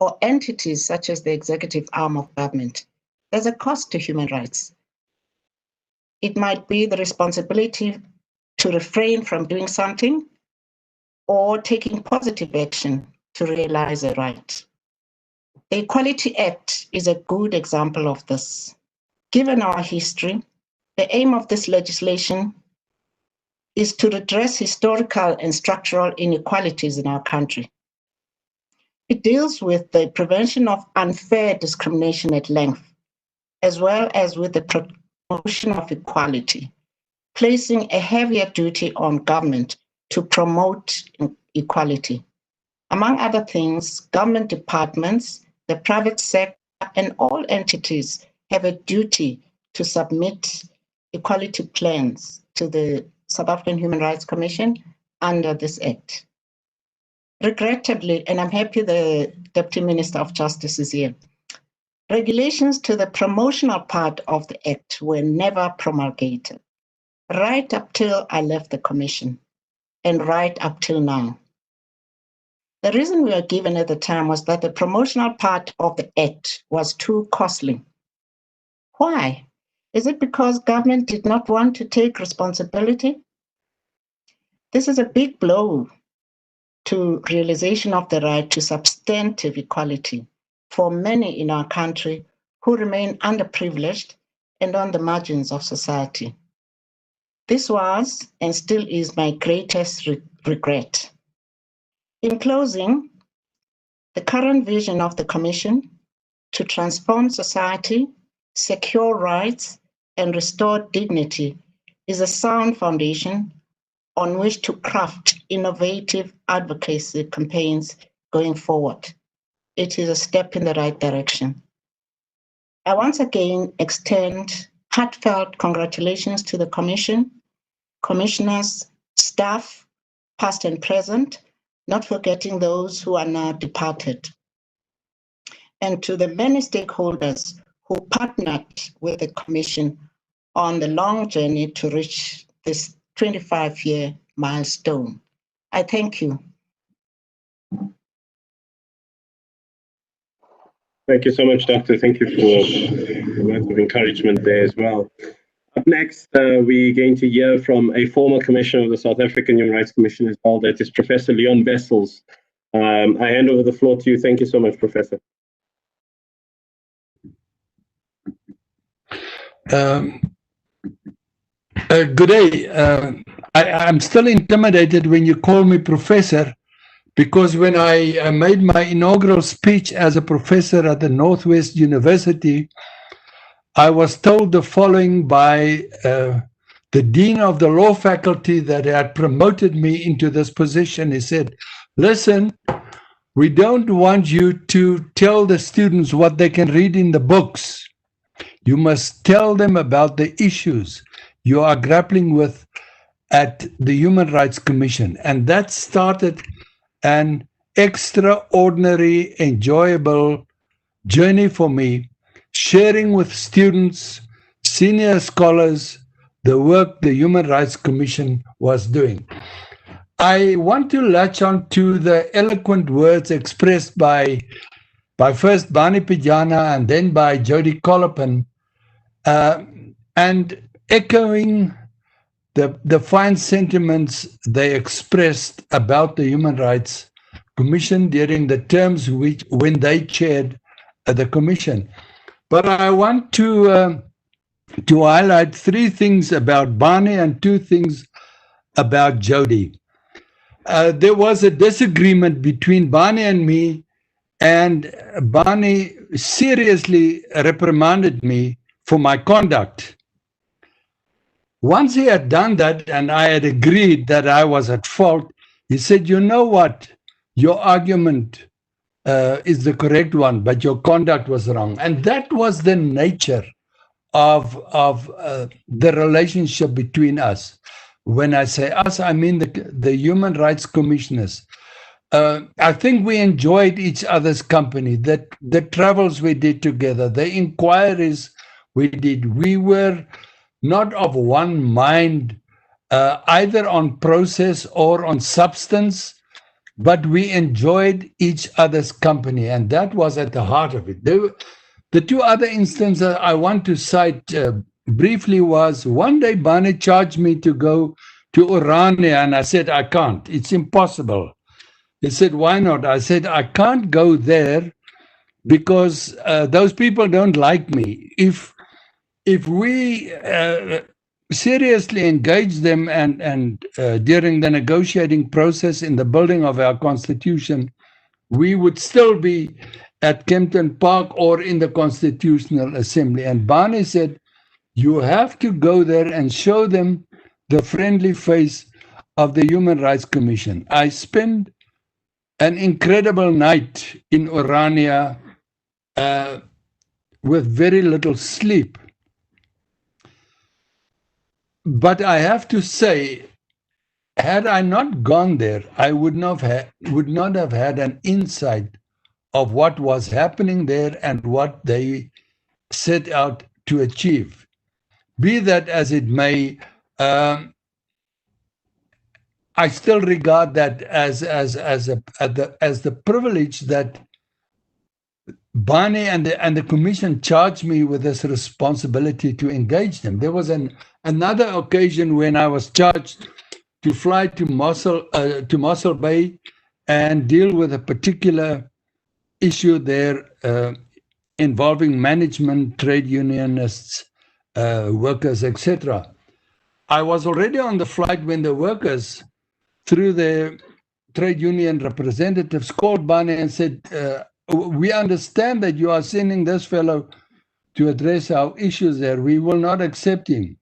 or entities such as the executive arm of government. There's a cost to human rights. It might be the responsibility to refrain from doing something or taking positive action to realize a right. The Equality Act is a good example of this. Given our history, the aim of this legislation is to redress historical and structural inequalities in our country. It deals with the prevention of unfair discrimination at length, as well as with the promotion of equality, placing a heavier duty on government to promote equality. Among other things, government departments, the private sector, and all entities have a duty to submit equality plans to the South African Human Rights Commission under this Act. Regrettably, and I'm happy the Deputy Minister of Justice is here, regulations to the promotional part of the Act were never promulgated, right up till I left the Commission, and right up till now. The reason we were given at the time was that the promotional part of the Act was too costly. Why? Is it because government did not want to take responsibility? This is a big blow to realization of the right to substantive equality for many in our country who remain underprivileged and on the margins of society. This was and still is my greatest regret. In closing, the current vision of the Commission to transform society, secure rights, and restore dignity is a sound foundation on which to craft innovative advocacy campaigns going forward. It is a step in the right direction. I once again extend heartfelt congratulations to the Commission, commissioners, staff, past and present, not forgetting those who are now departed. And to the many stakeholders who partnered with the Commission on the long journey to reach this 25-year milestone. I thank you. Thank you so much, Doctor. Thank you for the words of encouragement there as well. Up next, we're going to hear from a former commissioner of the South African Human Rights Commission as well, that is Professor Leon Wessels. I hand over the floor to you. Thank you so much, Professor. Good day. I'm still intimidated when you call me professor, because when I made my inaugural speech as a professor at the Northwest University, I was told the following by the dean of the law faculty that had promoted me into this position. He said, listen, we don't want you to tell the students what they can read in the books. You must tell them about the issues you are grappling with at the Human Rights Commission. And that started an extraordinary, enjoyable journey for me, sharing with students, senior scholars, the work the Human Rights Commission was doing. I want to latch on to the eloquent words expressed by first Bani Pijana and then by Jody Colopin, and echoing the fine sentiments they expressed about the Human Rights Commission during the terms when they chaired the Commission. But I want to highlight three things about Bani and two things about Jody. There was a disagreement between Bani and me, and Bani seriously reprimanded me for my conduct. Once he had done that and I had agreed that I was at fault, he said, you know what, your argument is the correct one, but your conduct was wrong. And that was the nature of the relationship between us. When I say us, I mean the Human Rights Commissioners. I think we enjoyed each other's company, the travels we did together, the inquiries we did. We were not of one mind, either on process or on substance, but we enjoyed each other's company, and that was at the heart of it. The two other instances I want to cite briefly was, one day Bani charged me to go to Orania, and I said, I can't, it's impossible. He said, why not? I said, I can't go there because those people don't like me. If we seriously engage them and during the negotiating process in the building of our constitution, we would still be at Kempton Park or in the Constitutional Assembly. And Bani said, you have to go there and show them the friendly face of the Human Rights Commission. I spent an incredible night in Orania with very little sleep. But I have to say, had I not gone there, I would not have had an insight of what was happening there and what they set out to achieve. Be that as it may, I still regard that as the privilege that Bani and the Commission charged me with this responsibility to engage them. There was another occasion when I was charged to fly to Mossel Bay and deal with a particular issue there involving management, trade unionists, workers, etc. I was already on the flight when the workers, through their trade union representatives, called Bani and said, we understand that you are sending this fellow to address our issues there. We will not accept him.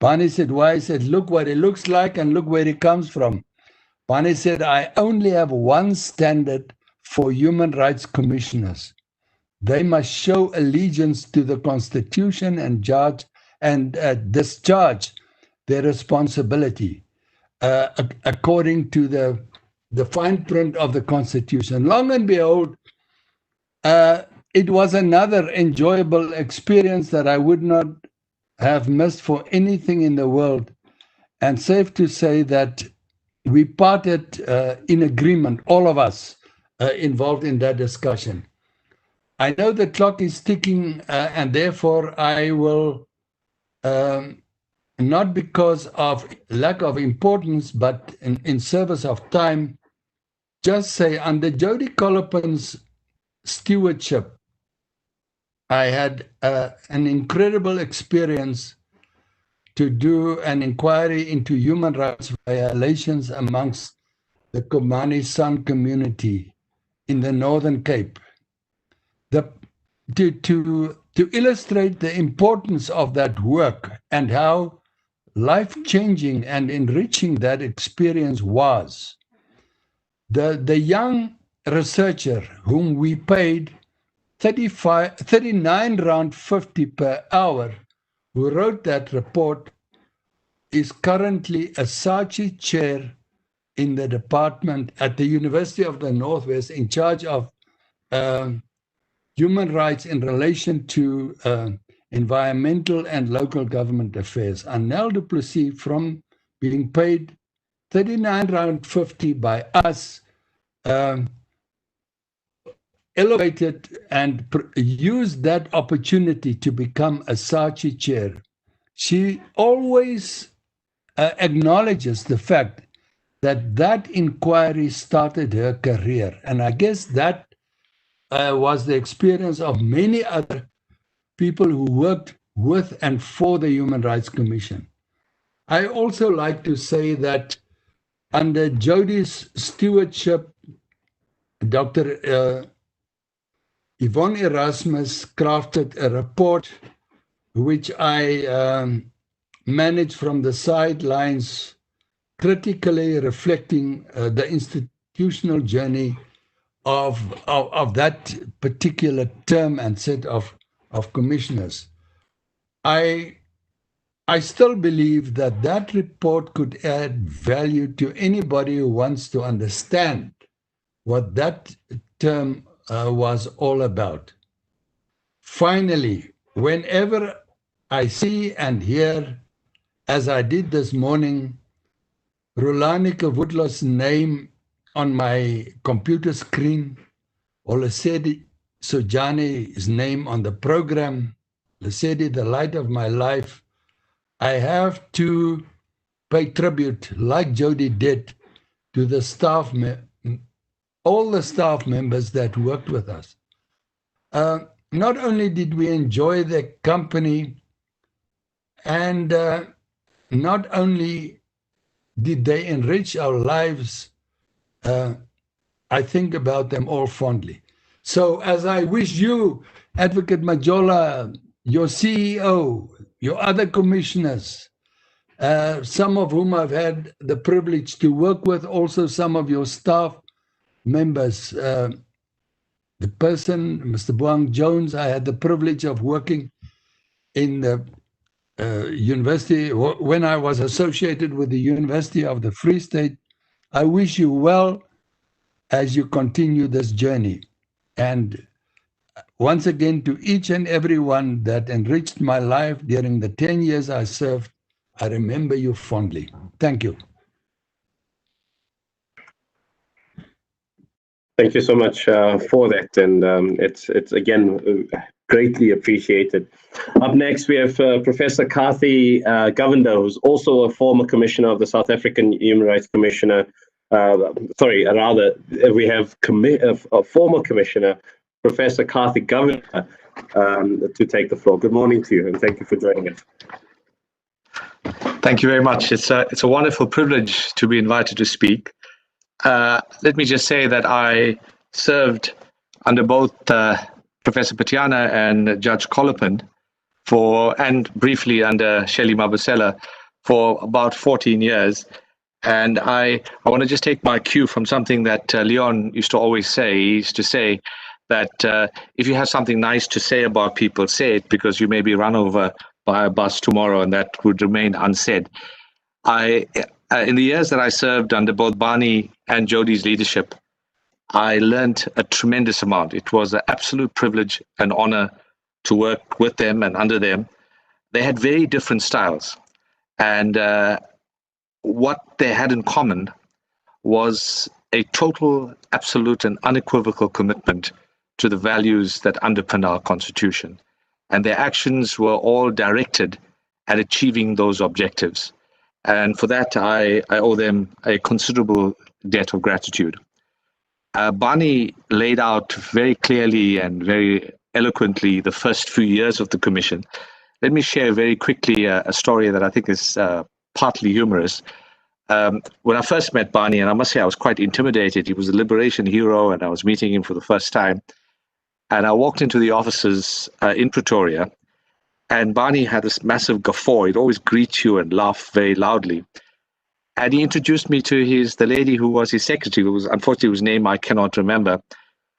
Bani said, why? He said, look what he looks like and look where he comes from. Bani said, I only have one standard for human rights commissioners. They must show allegiance to the Constitution and discharge their responsibility. according to the fine print of the Constitution. Long and behold, it was another enjoyable experience that I would not have missed for anything in the world. And safe to say that we parted in agreement, all of us involved in that discussion. I know the clock is ticking, and therefore I will, not because of lack of importance, but in service of time, just say under Jody Colopin's stewardship, I had an incredible experience to do an inquiry into human rights violations amongst the Komani San community in the Northern Cape. To illustrate the importance of that work and how life-changing and enriching that experience was, the young researcher whom we paid 39 rand 50 per hour, who wrote that report, is currently a SAHRC chair in the department at the University of the Northwest in charge of human rights in relation to environmental and local government affairs. Anel du Plessis, from being paid 39 rand 50 by us, elevated and used that opportunity to become a SAHRC chair. She always acknowledges the fact that that inquiry started her career. And I guess that was the experience of many other people who worked with and for the Human Rights Commission. I also like to say that under Jody's stewardship, Dr. Yvonne Erasmus crafted a report which I managed from the sidelines, critically reflecting the institutional journey of that particular term and set of commissioners. I still believe that that report could add value to anybody who wants to understand what that term was all about. Finally, whenever I see and hear, as I did this morning, Rulani Kavutla's name on my computer screen, or Lesedi Sojani's name on the program, Lesedi, the light of my life, I have to pay tribute, like Jody did, to the staff, all the staff members that worked with us. Not only did we enjoy their company, and not only did they enrich our lives, I think about them all fondly. So as I wish you, Advocate Majola, your CEO, your other commissioners, some of whom I've had the privilege to work with, also some of your staff members, the person, Mr. Boang Jones, I had the privilege of working in the university when I was associated with the University of the Free State. I wish you well as you continue this journey. And once again, to each and every one that enriched my life during the 10 years I served, I remember you fondly. Thank you. Thank you so much for that, and it's again greatly appreciated. Up next, we have Professor Kathy Govender, who's also a former commissioner of the South African Human Rights Commissioner. We have a former commissioner, Professor Kathy Govender, to take the floor. Good morning to you, and thank you for joining us. Thank you very much. It's a wonderful privilege to be invited to speak. Let me just say that I served under both Professor Patiana and Judge Colopin and briefly under Shelley Mabusela for about 14 years. And I want to just take my cue from something that Leon used to always say. He used to say that if you have something nice to say about people, say it, because you may be run over by a bus tomorrow and that would remain unsaid. in the years that I served under both Barney and Jodi's leadership, I learned a tremendous amount. It was an absolute privilege and honor to work with them and under them. They had very different styles. And what they had in common was a total, absolute, and unequivocal commitment to the values that underpin our Constitution. And their actions were all directed at achieving those objectives. And for that, I owe them a considerable debt of gratitude. Barney laid out very clearly and very eloquently the first few years of the Commission. Let me share very quickly a story that I think is partly humorous. When I first met Barney, and I must say I was quite intimidated, he was a liberation hero, and I was meeting him for the first time. And I walked into the offices in Pretoria, and Barney had this massive guffaw. He'd always greet you and laugh very loudly. And he introduced me to the lady who was his secretary, who was unfortunately whose name I cannot remember.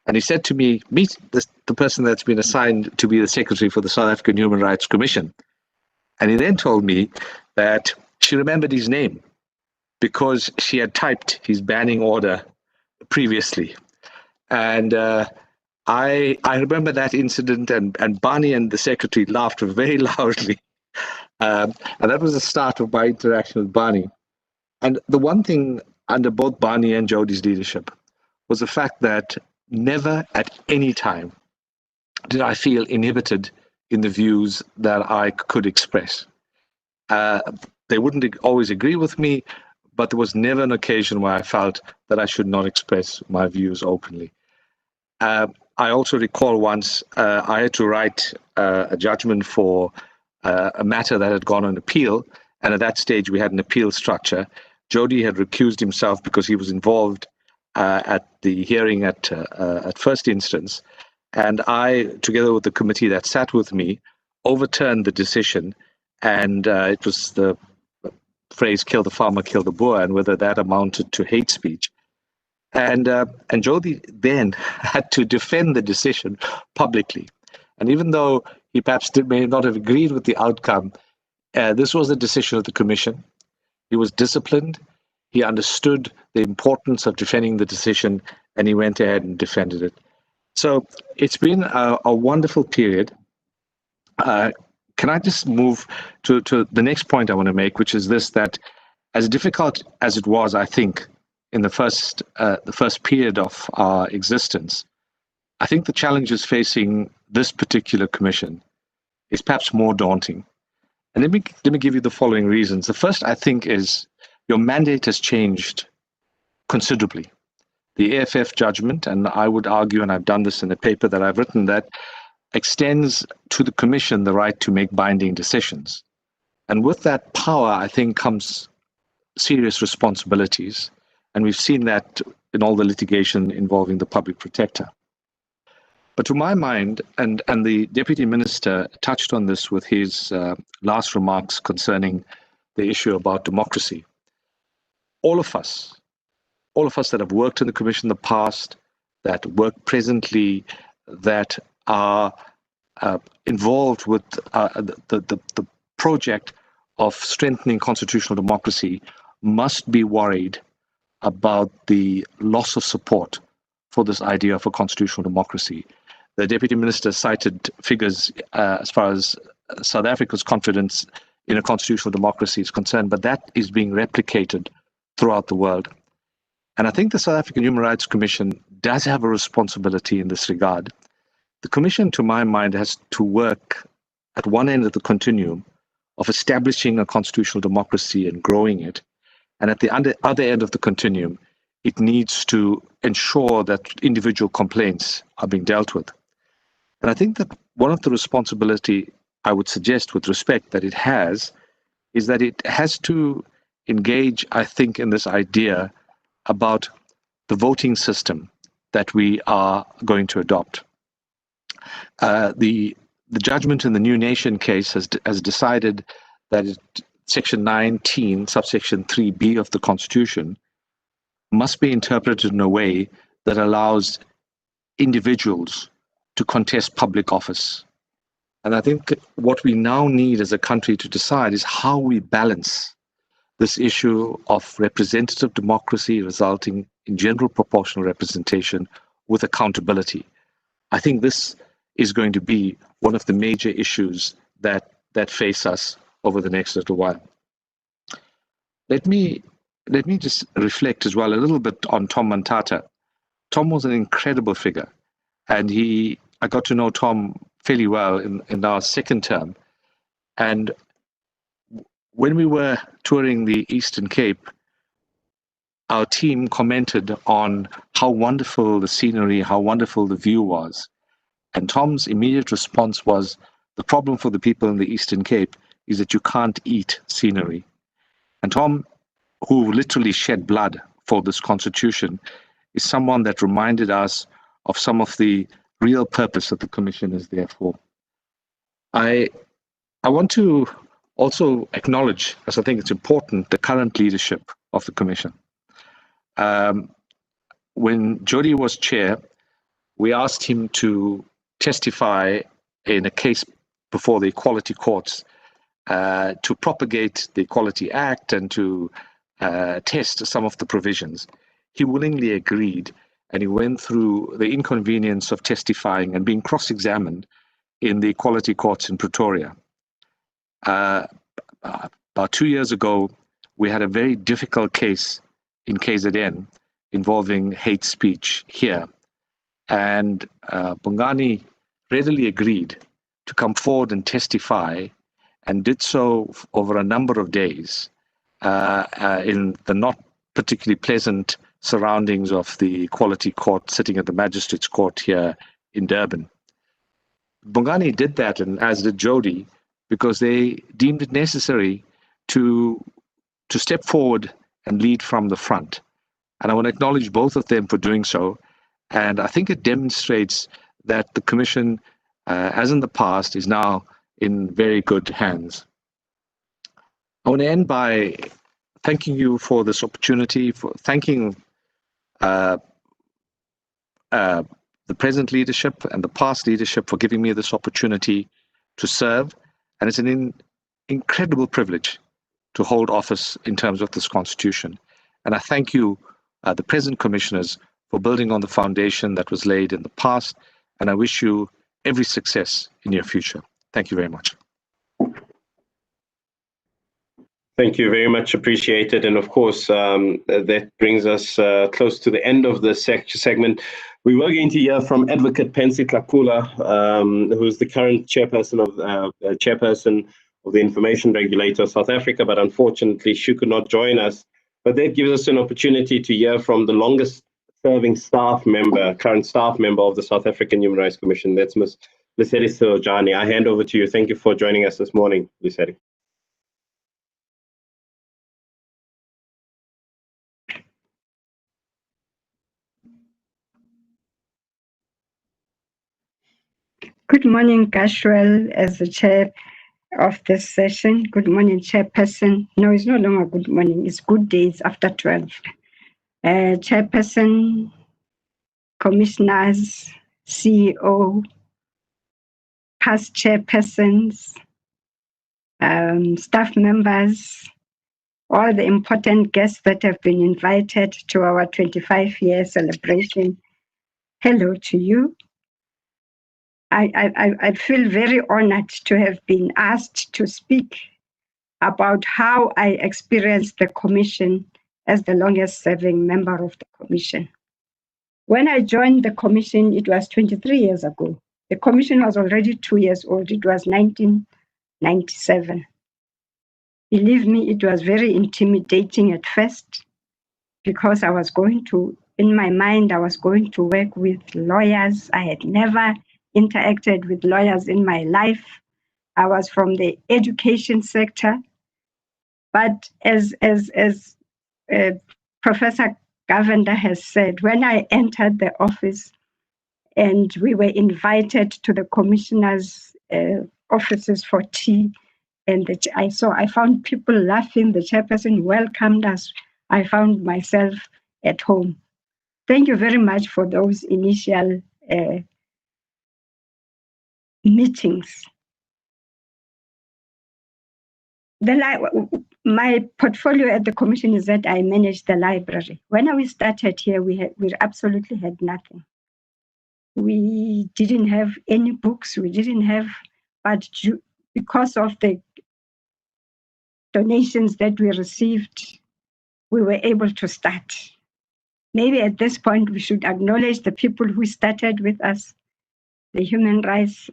And he said to me, meet the person that's been assigned to be the secretary for the South African Human Rights Commission. And he then told me that she remembered his name because she had typed his banning order previously. And I remember that incident, and Barney and the secretary laughed very loudly. And that was the start of my interaction with Barney. And the one thing under both Barney and Jodi's leadership was the fact that never at any time did I feel inhibited in the views that I could express. They wouldn't always agree with me, but there was never an occasion where I felt that I should not express my views openly. I also recall once I had to write a judgment for a matter that had gone on appeal, and at that stage we had an appeal structure. Jodi had recused himself because he was involved at the hearing at first instance, and I, together with the committee that sat with me, overturned the decision, and it was the phrase "kill the farmer, kill the Boer," and whether that amounted to hate speech. And Jodi then had to defend the decision publicly. And even though he perhaps may not have agreed with the outcome, this was the decision of the Commission. He was disciplined. He understood the importance of defending the decision, and he went ahead and defended it. So it's been a wonderful period. Can I just move to the next point I want to make, which is this, that as difficult as it was, I think, in the first period of our existence, I think the challenges facing this particular commission is perhaps more daunting. And let me give you the following reasons. The first, I think, is your mandate has changed considerably. The AFF judgment, and I would argue, and I've done this in a paper that I've written, that extends to the Commission the right to make binding decisions. And with that power, I think, comes serious responsibilities. And we've seen that in all the litigation involving the public protector. But to my mind, and the Deputy Minister touched on this with his last remarks concerning the issue about democracy, all of us that have worked in the Commission in the past, that work presently, that are involved with the project of strengthening constitutional democracy must be worried about the loss of support for this idea of a constitutional democracy. The Deputy Minister cited figures as far as South Africa's confidence in a constitutional democracy is concerned, but that is being replicated throughout the world. And I think the South African Human Rights Commission does have a responsibility in this regard. The Commission, to my mind, has to work at one end of the continuum of establishing a constitutional democracy and growing it. And at the other end of the continuum, it needs to ensure that individual complaints are being dealt with. And I think that one of the responsibility I would suggest with respect that it has is that it has to engage, I think, in this idea about the voting system that we are going to adopt. The judgment in the New Nation case has decided that Section 19, subsection 3B of the Constitution must be interpreted in a way that allows individuals to contest public office. And I think what we now need as a country to decide is how we balance this issue of representative democracy resulting in general proportional representation with accountability. I think this is going to be one of the major issues that face us over the next little while. Let me just reflect as well a little bit on Tom Mantata. Tom was an incredible figure, and I got to know Tom fairly well in our second term. And when we were touring the Eastern Cape, our team commented on how wonderful the scenery, how wonderful the view was. And Tom's immediate response was, the problem for the people in the Eastern Cape is that you can't eat scenery. And Tom, who literally shed blood for this constitution, is someone that reminded us of some of the real purpose that the Commission is there for. I want to also acknowledge, as I think it's important, the current leadership of the Commission. When Jody was chair, we asked him to testify in a case before the Equality Courts to propagate the Equality Act and to test some of the provisions. He willingly agreed, and he went through the inconvenience of testifying and being cross-examined in the Equality Courts in Pretoria. About 2 years ago, we had a very difficult case in KZN involving hate speech here. And Bongani readily agreed to come forward and testify, and did so over a number of days in the not particularly pleasant surroundings of the Equality Court, sitting at the Magistrates Court here in Durban. Bongani did that, and as did Jody, because they deemed it necessary to step forward and lead from the front. And I want to acknowledge both of them for doing so. And I think it demonstrates that the Commission, as in the past, is now in very good hands. I want to end by thanking you for this opportunity, for thanking the present leadership and the past leadership for giving me this opportunity to serve. And it's an incredible privilege to hold office in terms of this constitution. And I thank you, the present commissioners, for building on the foundation that was laid in the past. And I wish you every success in your future. Thank you very much. Thank you very much, appreciated. And of course, that brings us close to the end of the segment. We were going to hear from Advocate Pansy Tlakula, who's the current chairperson of the Information Regulator of South Africa, but unfortunately she could not join us. But that gives us an opportunity to hear from the longest serving current staff member of the South African Human Rights Commission. That's Ms. Lisedi Sojani. I hand over to you. Thank you for joining us this morning, Lisedi. Good morning, Gashwell, as the chair of this session. Good morning, chairperson. No, it's no longer good morning. It's good days after 12. Chairperson, commissioners, CEO, past chairpersons, staff members, all the important guests that have been invited to our 25-year celebration. Hello to you. I feel very honored to have been asked to speak about how I experienced the Commission as the longest serving member of the Commission. When I joined the Commission, it was 23 years ago. The Commission was already 2 years old. It was 1997. Believe me, it was very intimidating at first because in my mind, I was going to work with lawyers. I had never interacted with lawyers in my life. I was from the education sector. But as Professor Govender has said, when I entered the office and we were invited to the commissioners' offices for tea, and I found people laughing, the chairperson welcomed us. I found myself at home. Thank you very much for those initial meetings. My portfolio at the commission is that I manage the library. When we started here, we absolutely had nothing. We didn't have any books. We didn't have, but because of the donations that we received, we were able to start. Maybe at this point, we should acknowledge the people who started with us, the human rights,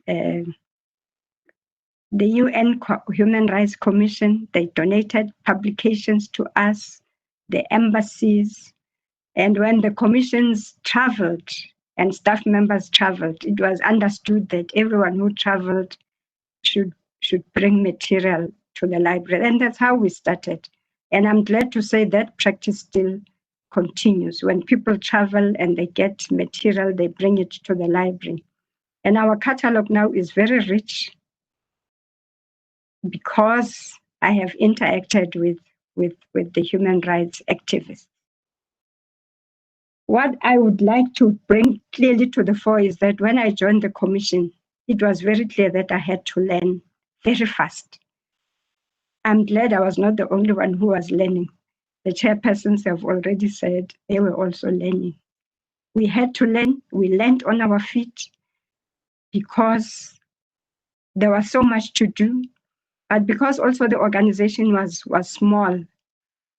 the UN Human Rights Commission. They donated publications to us, the embassies. And when the commissions traveled and staff members traveled, it was understood that everyone who traveled should bring material to the library. And that's how we started. And I'm glad to say that practice still continues. When people travel and they get material, they bring it to the library. And our catalog now is very rich because I have interacted with the human rights activists. What I would like to bring clearly to the fore is that when I joined the commission, it was very clear that I had to learn very fast. I'm glad I was not the only one who was learning. The chairpersons have already said they were also learning. We had to learn. We learned on our feet because there was so much to do, but because also the organization was small.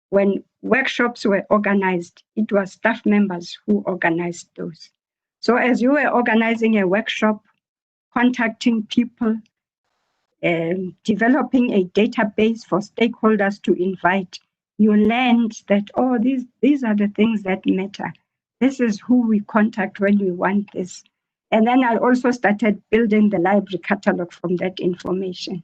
When workshops were organized, it was staff members who organized those. So as you were organizing a workshop, contacting people, developing a database for stakeholders to invite, you learned that, oh, these are the things that matter. This is who we contact when we want this. And then I also started building the library catalog from that information.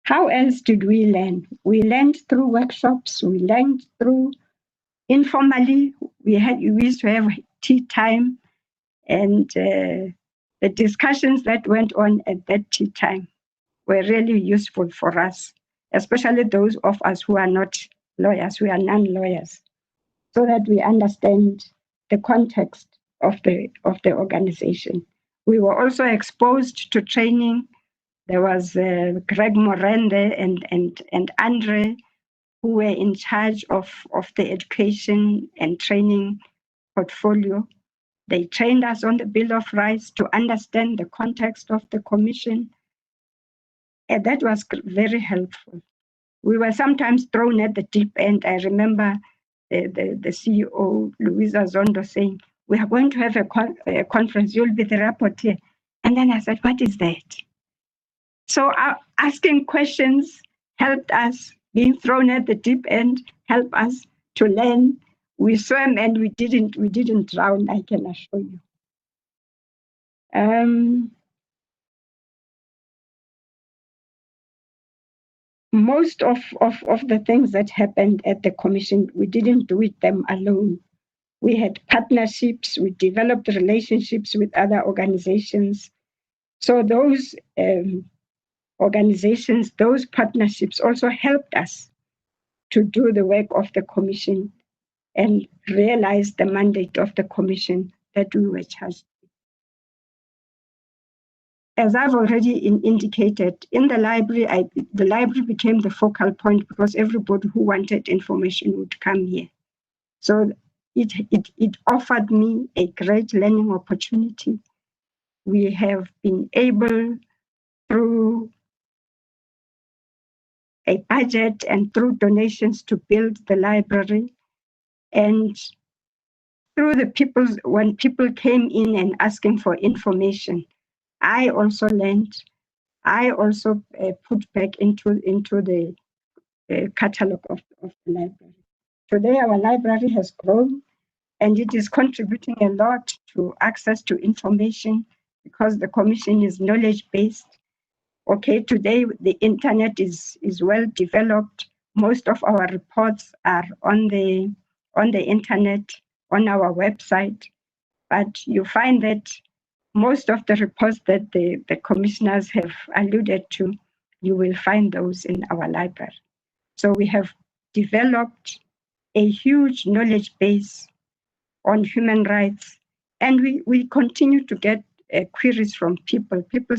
How else did we learn? We learned through workshops. We learned through informally. We used to have tea time, and the discussions that went on at that tea time were really useful for us, especially those of us who are not lawyers, we are non-lawyers, so that we understand the context of the organization. We were also exposed to training. There was Greg Morende and Andre, who were in charge of the education and training portfolio. They trained us on the Bill of Rights to understand the context of the commission. And that was very helpful. We were sometimes thrown at the deep end. I remember the CEO, Louisa Zondo, saying, we are going to have a conference, you'll be the rapporteur. And then I said, what is that? So asking questions helped us. Being thrown at the deep end helped us to learn. We swam and we didn't drown, I can assure you. Most of the things that happened at the commission, we didn't do them alone. We had partnerships, we developed relationships with other organizations. So those organizations, those partnerships also helped us to do the work of the commission and realize the mandate of the commission that we were charged with. As I've already indicated, in the library, the library became the focal point because everybody who wanted information would come here. So it offered me a great learning opportunity. We have been able, through a budget and through donations, to build the library. And through when people came in and asking for information, I also learned. I also put back into the catalog of the library. Today, our library has grown, and it is contributing a lot to access to information because the commission is knowledge-based. Okay, today the internet is well developed. Most of our reports are on the internet, on our website, but you find that most of the reports that the commissioners have alluded to, you will find those in our library. So we have developed a huge knowledge base on human rights, and we continue to get queries from people. People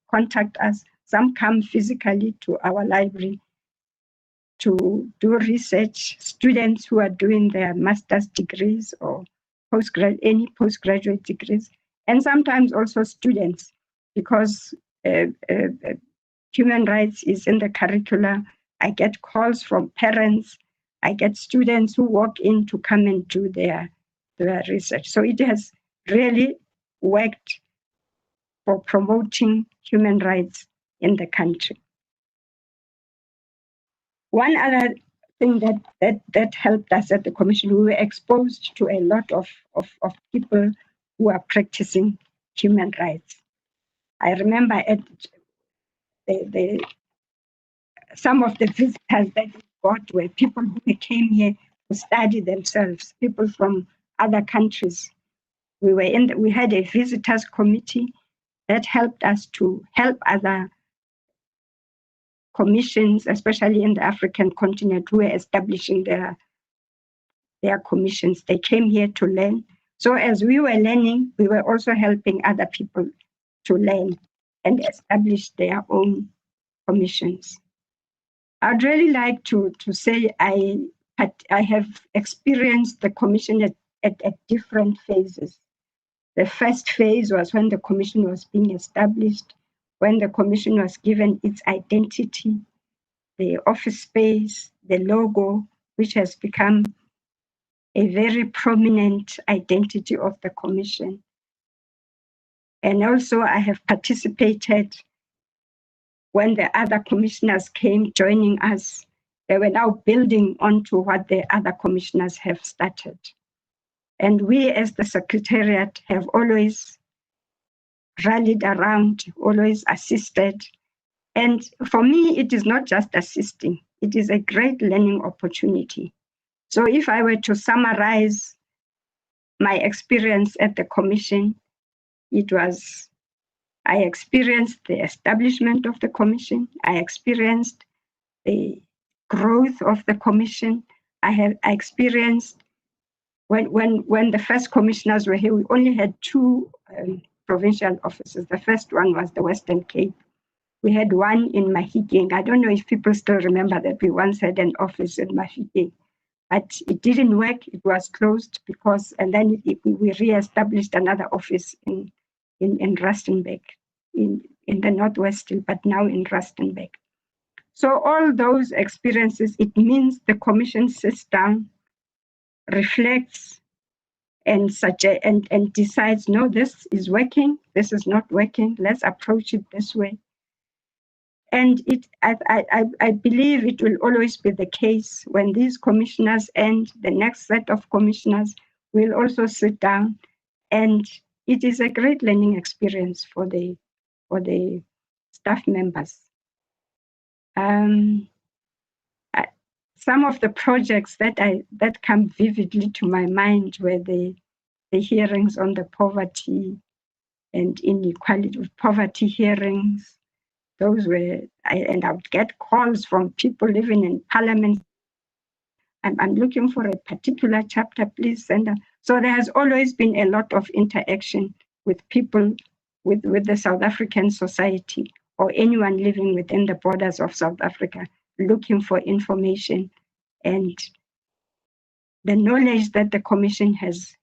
contact us Some come physically to our library to do research, students who are doing their master's degrees or any postgraduate degrees, and sometimes also students, because human rights is in the curricula. I get calls from parents, I get students who walk in to come and do their research. So it has really worked for promoting human rights in the country. One other thing that helped us at the Commission, we were exposed to a lot of people who are practicing human rights. I remember at some of the visitors that we got were people who came here to study themselves, people from other countries. We had a visitors committee that helped us to help other commissions, especially in the African continent, who were establishing their commissions. They came here to learn. So as we were learning, we were also helping other people to learn and establish their own commissions. I'd really like to say I have experienced the commission at different phases. The first phase was when the commission was being established, when the commission was given its identity, the office space, the logo, which has become a very prominent identity of the commission. And also I have participated when the other commissioners came joining us. They were now building onto what the other commissioners have started. And we as the Secretariat have always rallied around, always assisted. And for me, it is not just assisting, it is a great learning opportunity. So if I were to summarize my experience at the Commission, it was, I experienced the establishment of the Commission, I experienced the growth of the Commission, I experienced when the first commissioners were here, we only had two provincial offices. The first one was the Western Cape. We had one in Mahikeng. I don't know if people still remember that we once had an office in Mahikeng, but it didn't work. It was closed because, and then we re-established another office in Rustenburg, in the Northwest still, but now in Rustenburg. So all those experiences, it means the Commission sits down, reflects, and decides, no, this is working, this is not working, let's approach it this way. And I believe it will always be the case when these commissioners and the next set of commissioners will also sit down, and it is a great learning experience for the staff members. Some of the projects that come vividly to my mind were the hearings on the poverty and inequality, poverty hearings. Those were, and I would get calls from people living in Parliament. I'm looking for a particular chapter, please send them. So there has always been a lot of interaction with people, with the South African society, or anyone living within the borders of South Africa, looking for information. And the knowledge that the Commission has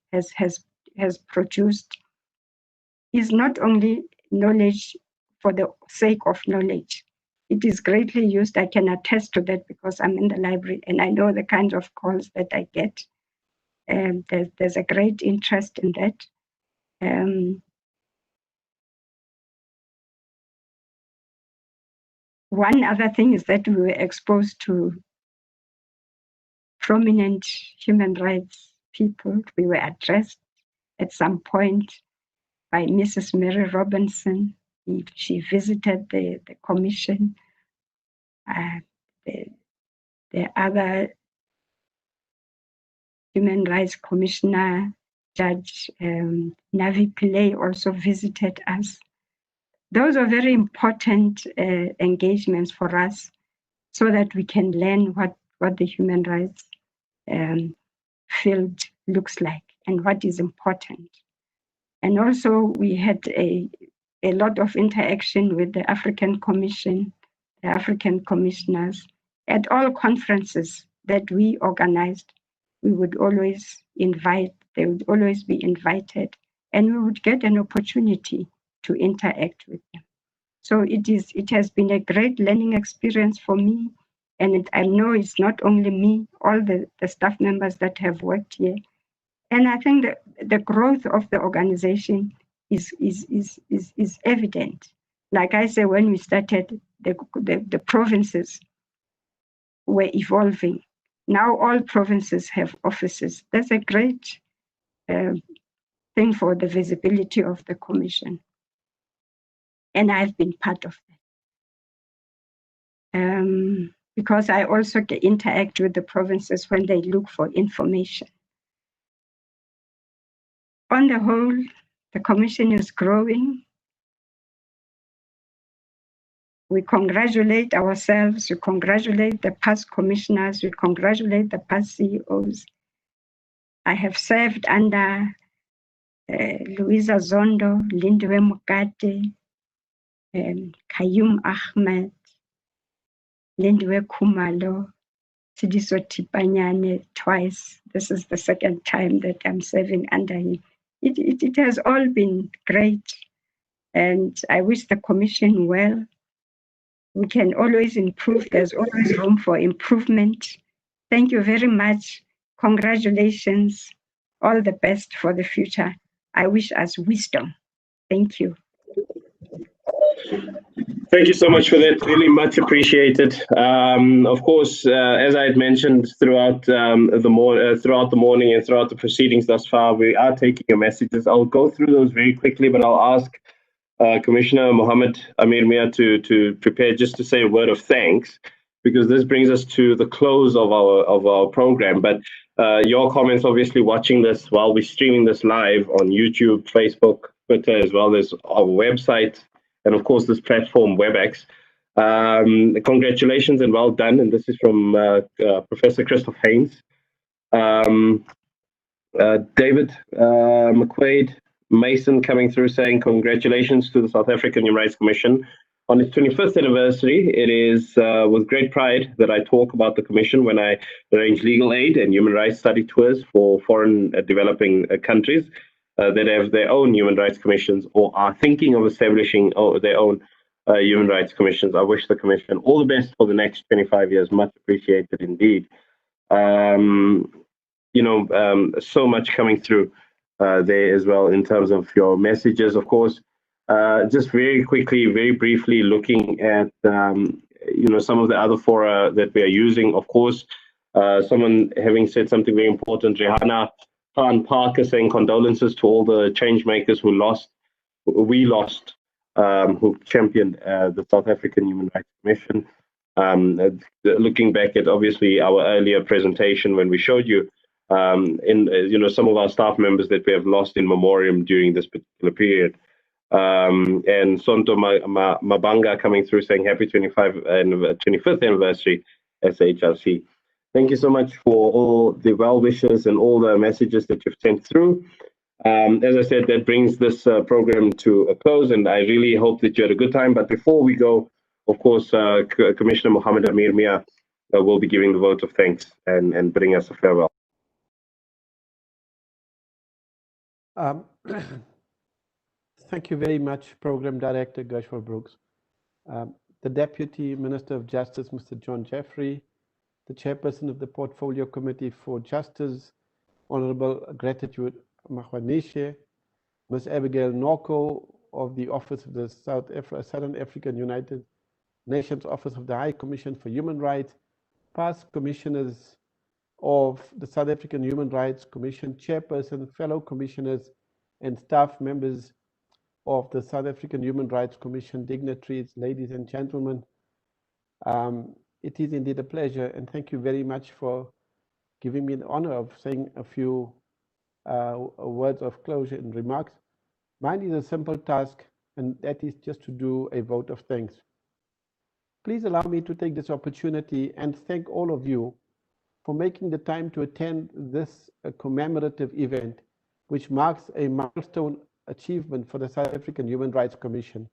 produced is not only knowledge for the sake of knowledge. It is greatly used. I can attest to that because I'm in the library and I know the kinds of calls that I get. And there's a great interest in that. One other thing is that we were exposed to prominent human rights people. We were addressed at some point by Mrs. Mary Robinson. She visited the commission. The other Human Rights Commissioner, Judge Navi Pillay, also visited us. Those are very important engagements for us so that we can learn what the human rights field looks like and what is important. And also we had a lot of interaction with the African Commission, the African commissioners. At all conferences that we organized, we would always invite, they would always be invited, and we would get an opportunity to interact with them. So it has been a great learning experience for me. And I know it's not only me, all the staff members that have worked here. And I think that the growth of the organization is evident. Like I said, when we started, the provinces were evolving. Now all provinces have offices. That's a great thing for the visibility of the Commission. And I've been part of that. Because I also interact with the provinces when they look for information. On the whole, the Commission is growing. We congratulate ourselves, we congratulate the past commissioners, we congratulate the past CEOs. I have served under Louisa Zondo, Lindiwe Mukate, Kayum Ahmed, Lindiwe Kumalo, Sidiso Tipanyane twice. This is the second time that I'm serving under him. It has all been great, and I wish the Commission well. We can always improve. There's always room for improvement. Thank you very much. Congratulations. All the best for the future. I wish us wisdom. Thank you. Thank you so much for that. Really much appreciated. Of course, as I had mentioned throughout the morning and throughout the proceedings thus far, we are taking your messages. I'll go through those very quickly, but I'll ask Commissioner Mohammed Amir Mia to prepare just to say a word of thanks, because this brings us to the close of our program. But your comments, obviously, watching this while we're streaming this live on YouTube, Facebook, Twitter, as well as our website, and of course this platform WebEx. Congratulations and well done. And this is from Professor Christoph Haynes. David McQuaid Mason coming through saying congratulations to the South African Human Rights Commission on its 25th anniversary. It is with great pride that I talk about the Commission when I arrange legal aid and human rights study tours for foreign developing countries that have their own human rights commissions or are thinking of establishing their own human rights commissions. I wish the Commission all the best for the next 25 years. Much appreciated indeed. So much coming through there as well in terms of your messages. Of course, just very quickly, very briefly looking at some of the other fora that we are using. Of course, someone having said something very important, Rihanna Khan Parker saying condolences to all the change makers who championed the South African Human Rights Commission. Looking back at obviously our earlier presentation when we showed you some of our staff members that we have lost in memoriam during this particular period. And Sonto Mabanga coming through saying happy 25th anniversary SAHRC. Thank you so much for all the well wishes and all the messages that you've sent through. As I said, that brings this program to a close, and I really hope that you had a good time. But before we go, of course, Commissioner Mohammed Amir Mia will be giving the vote of thanks and bidding us a farewell. Thank you very much, Program Director Gershwell Brooks, the Deputy Minister of Justice, Mr. John Jeffrey, the Chairperson of the Portfolio Committee for Justice, Honorable Gratitude Mahwanishe, Ms. Abigail Norco of the Office of the Southern African United Nations Office of the High Commission for Human Rights, past commissioners of the South African Human Rights Commission, Chairperson, fellow commissioners, and staff members of the South African Human Rights Commission, dignitaries, ladies and gentlemen. It is indeed a pleasure, and thank you very much for giving me the honor of saying a few words of closure and remarks. Mine is a simple task, and that is just to do a vote of thanks. Please allow me to take this opportunity and thank all of you for making the time to attend this commemorative event, which marks a milestone achievement for the South African Human Rights Commission.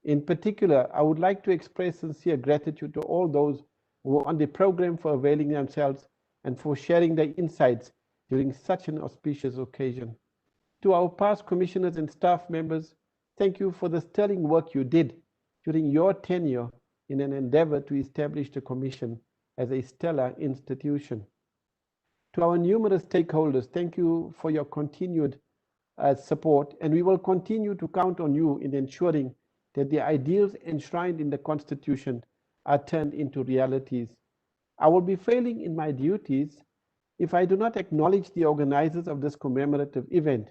In particular, I would like to express sincere gratitude to all those who were on the program for availing themselves and for sharing their insights during such an auspicious occasion. To our past commissioners and staff members, thank you for the sterling work you did during your tenure in an endeavor to establish the Commission as a stellar institution. To our numerous stakeholders, thank you for your continued support, and we will continue to count on you in ensuring that the ideals enshrined in the Constitution are turned into realities. I will be failing in my duties if I do not acknowledge the organizers of this commemorative event,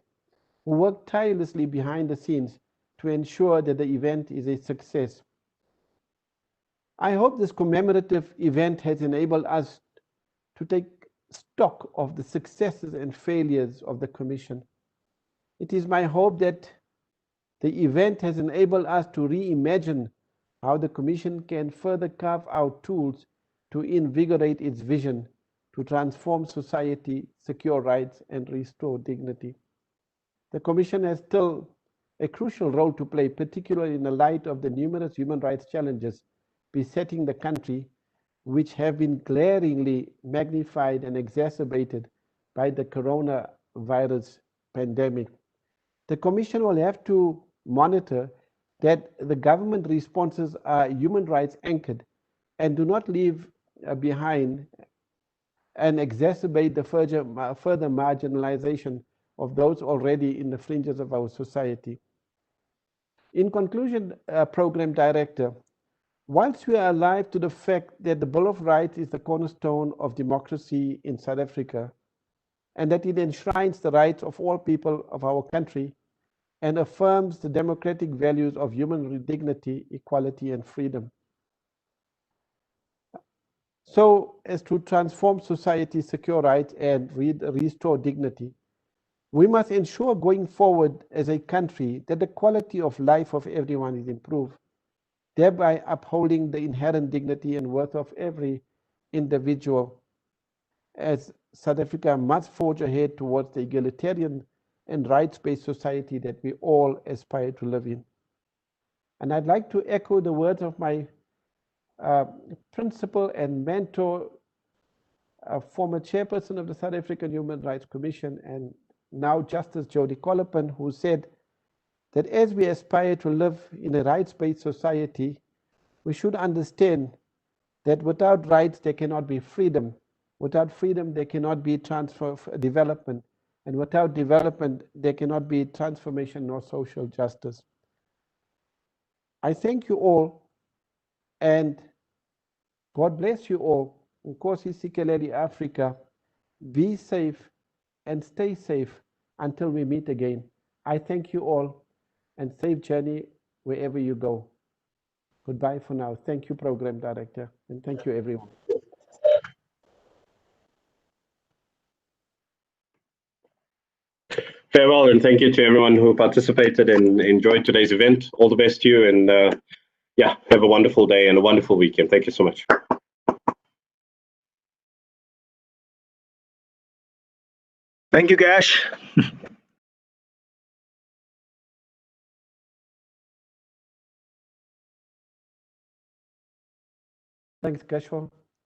who worked tirelessly behind the scenes to ensure that the event is a success. I hope this commemorative event has enabled us to take stock of the successes and failures of the Commission. It is my hope that the event has enabled us to reimagine how the Commission can further carve out tools to invigorate its vision to transform society, secure rights, and restore dignity. The Commission has still a crucial role to play, particularly in the light of the numerous human rights challenges besetting the country, which have been glaringly magnified and exacerbated by the coronavirus pandemic. The Commission will have to monitor that the government responses are human rights anchored and do not leave behind and exacerbate the further marginalization of those already in the fringes of our society. In conclusion, Program Director, whilst we are alive to the fact that the Bill of Rights is the cornerstone of democracy in South Africa, and that it enshrines the rights of all people of our country and affirms the democratic values of human dignity, equality, and freedom, so as to transform society, secure rights, and restore dignity, we must ensure going forward as a country that the quality of life of everyone is improved, thereby upholding the inherent dignity and worth of every individual, as South Africa must forge ahead towards the egalitarian and rights-based society that we all aspire to live in. And I'd like to echo the words of my principal and mentor, former chairperson of the South African Human Rights Commission, and now Justice Jody Colopin, who said that as we aspire to live in a rights-based society, we should understand that without rights there cannot be freedom. Without freedom there cannot be development. And without development there cannot be transformation nor social justice. I thank you all, and God bless you all. Nkosi Sikeleli Africa. Be safe and stay safe until we meet again. I thank you all, and safe journey wherever you go. Goodbye for now. Thank you, Program Director, and thank you, everyone. Farewell, and thank you to everyone who participated and enjoyed today's event. All the best to you, and yeah, have a wonderful day and a wonderful weekend. Thank you so much. Thank you, Gash. Thanks, Gashwal.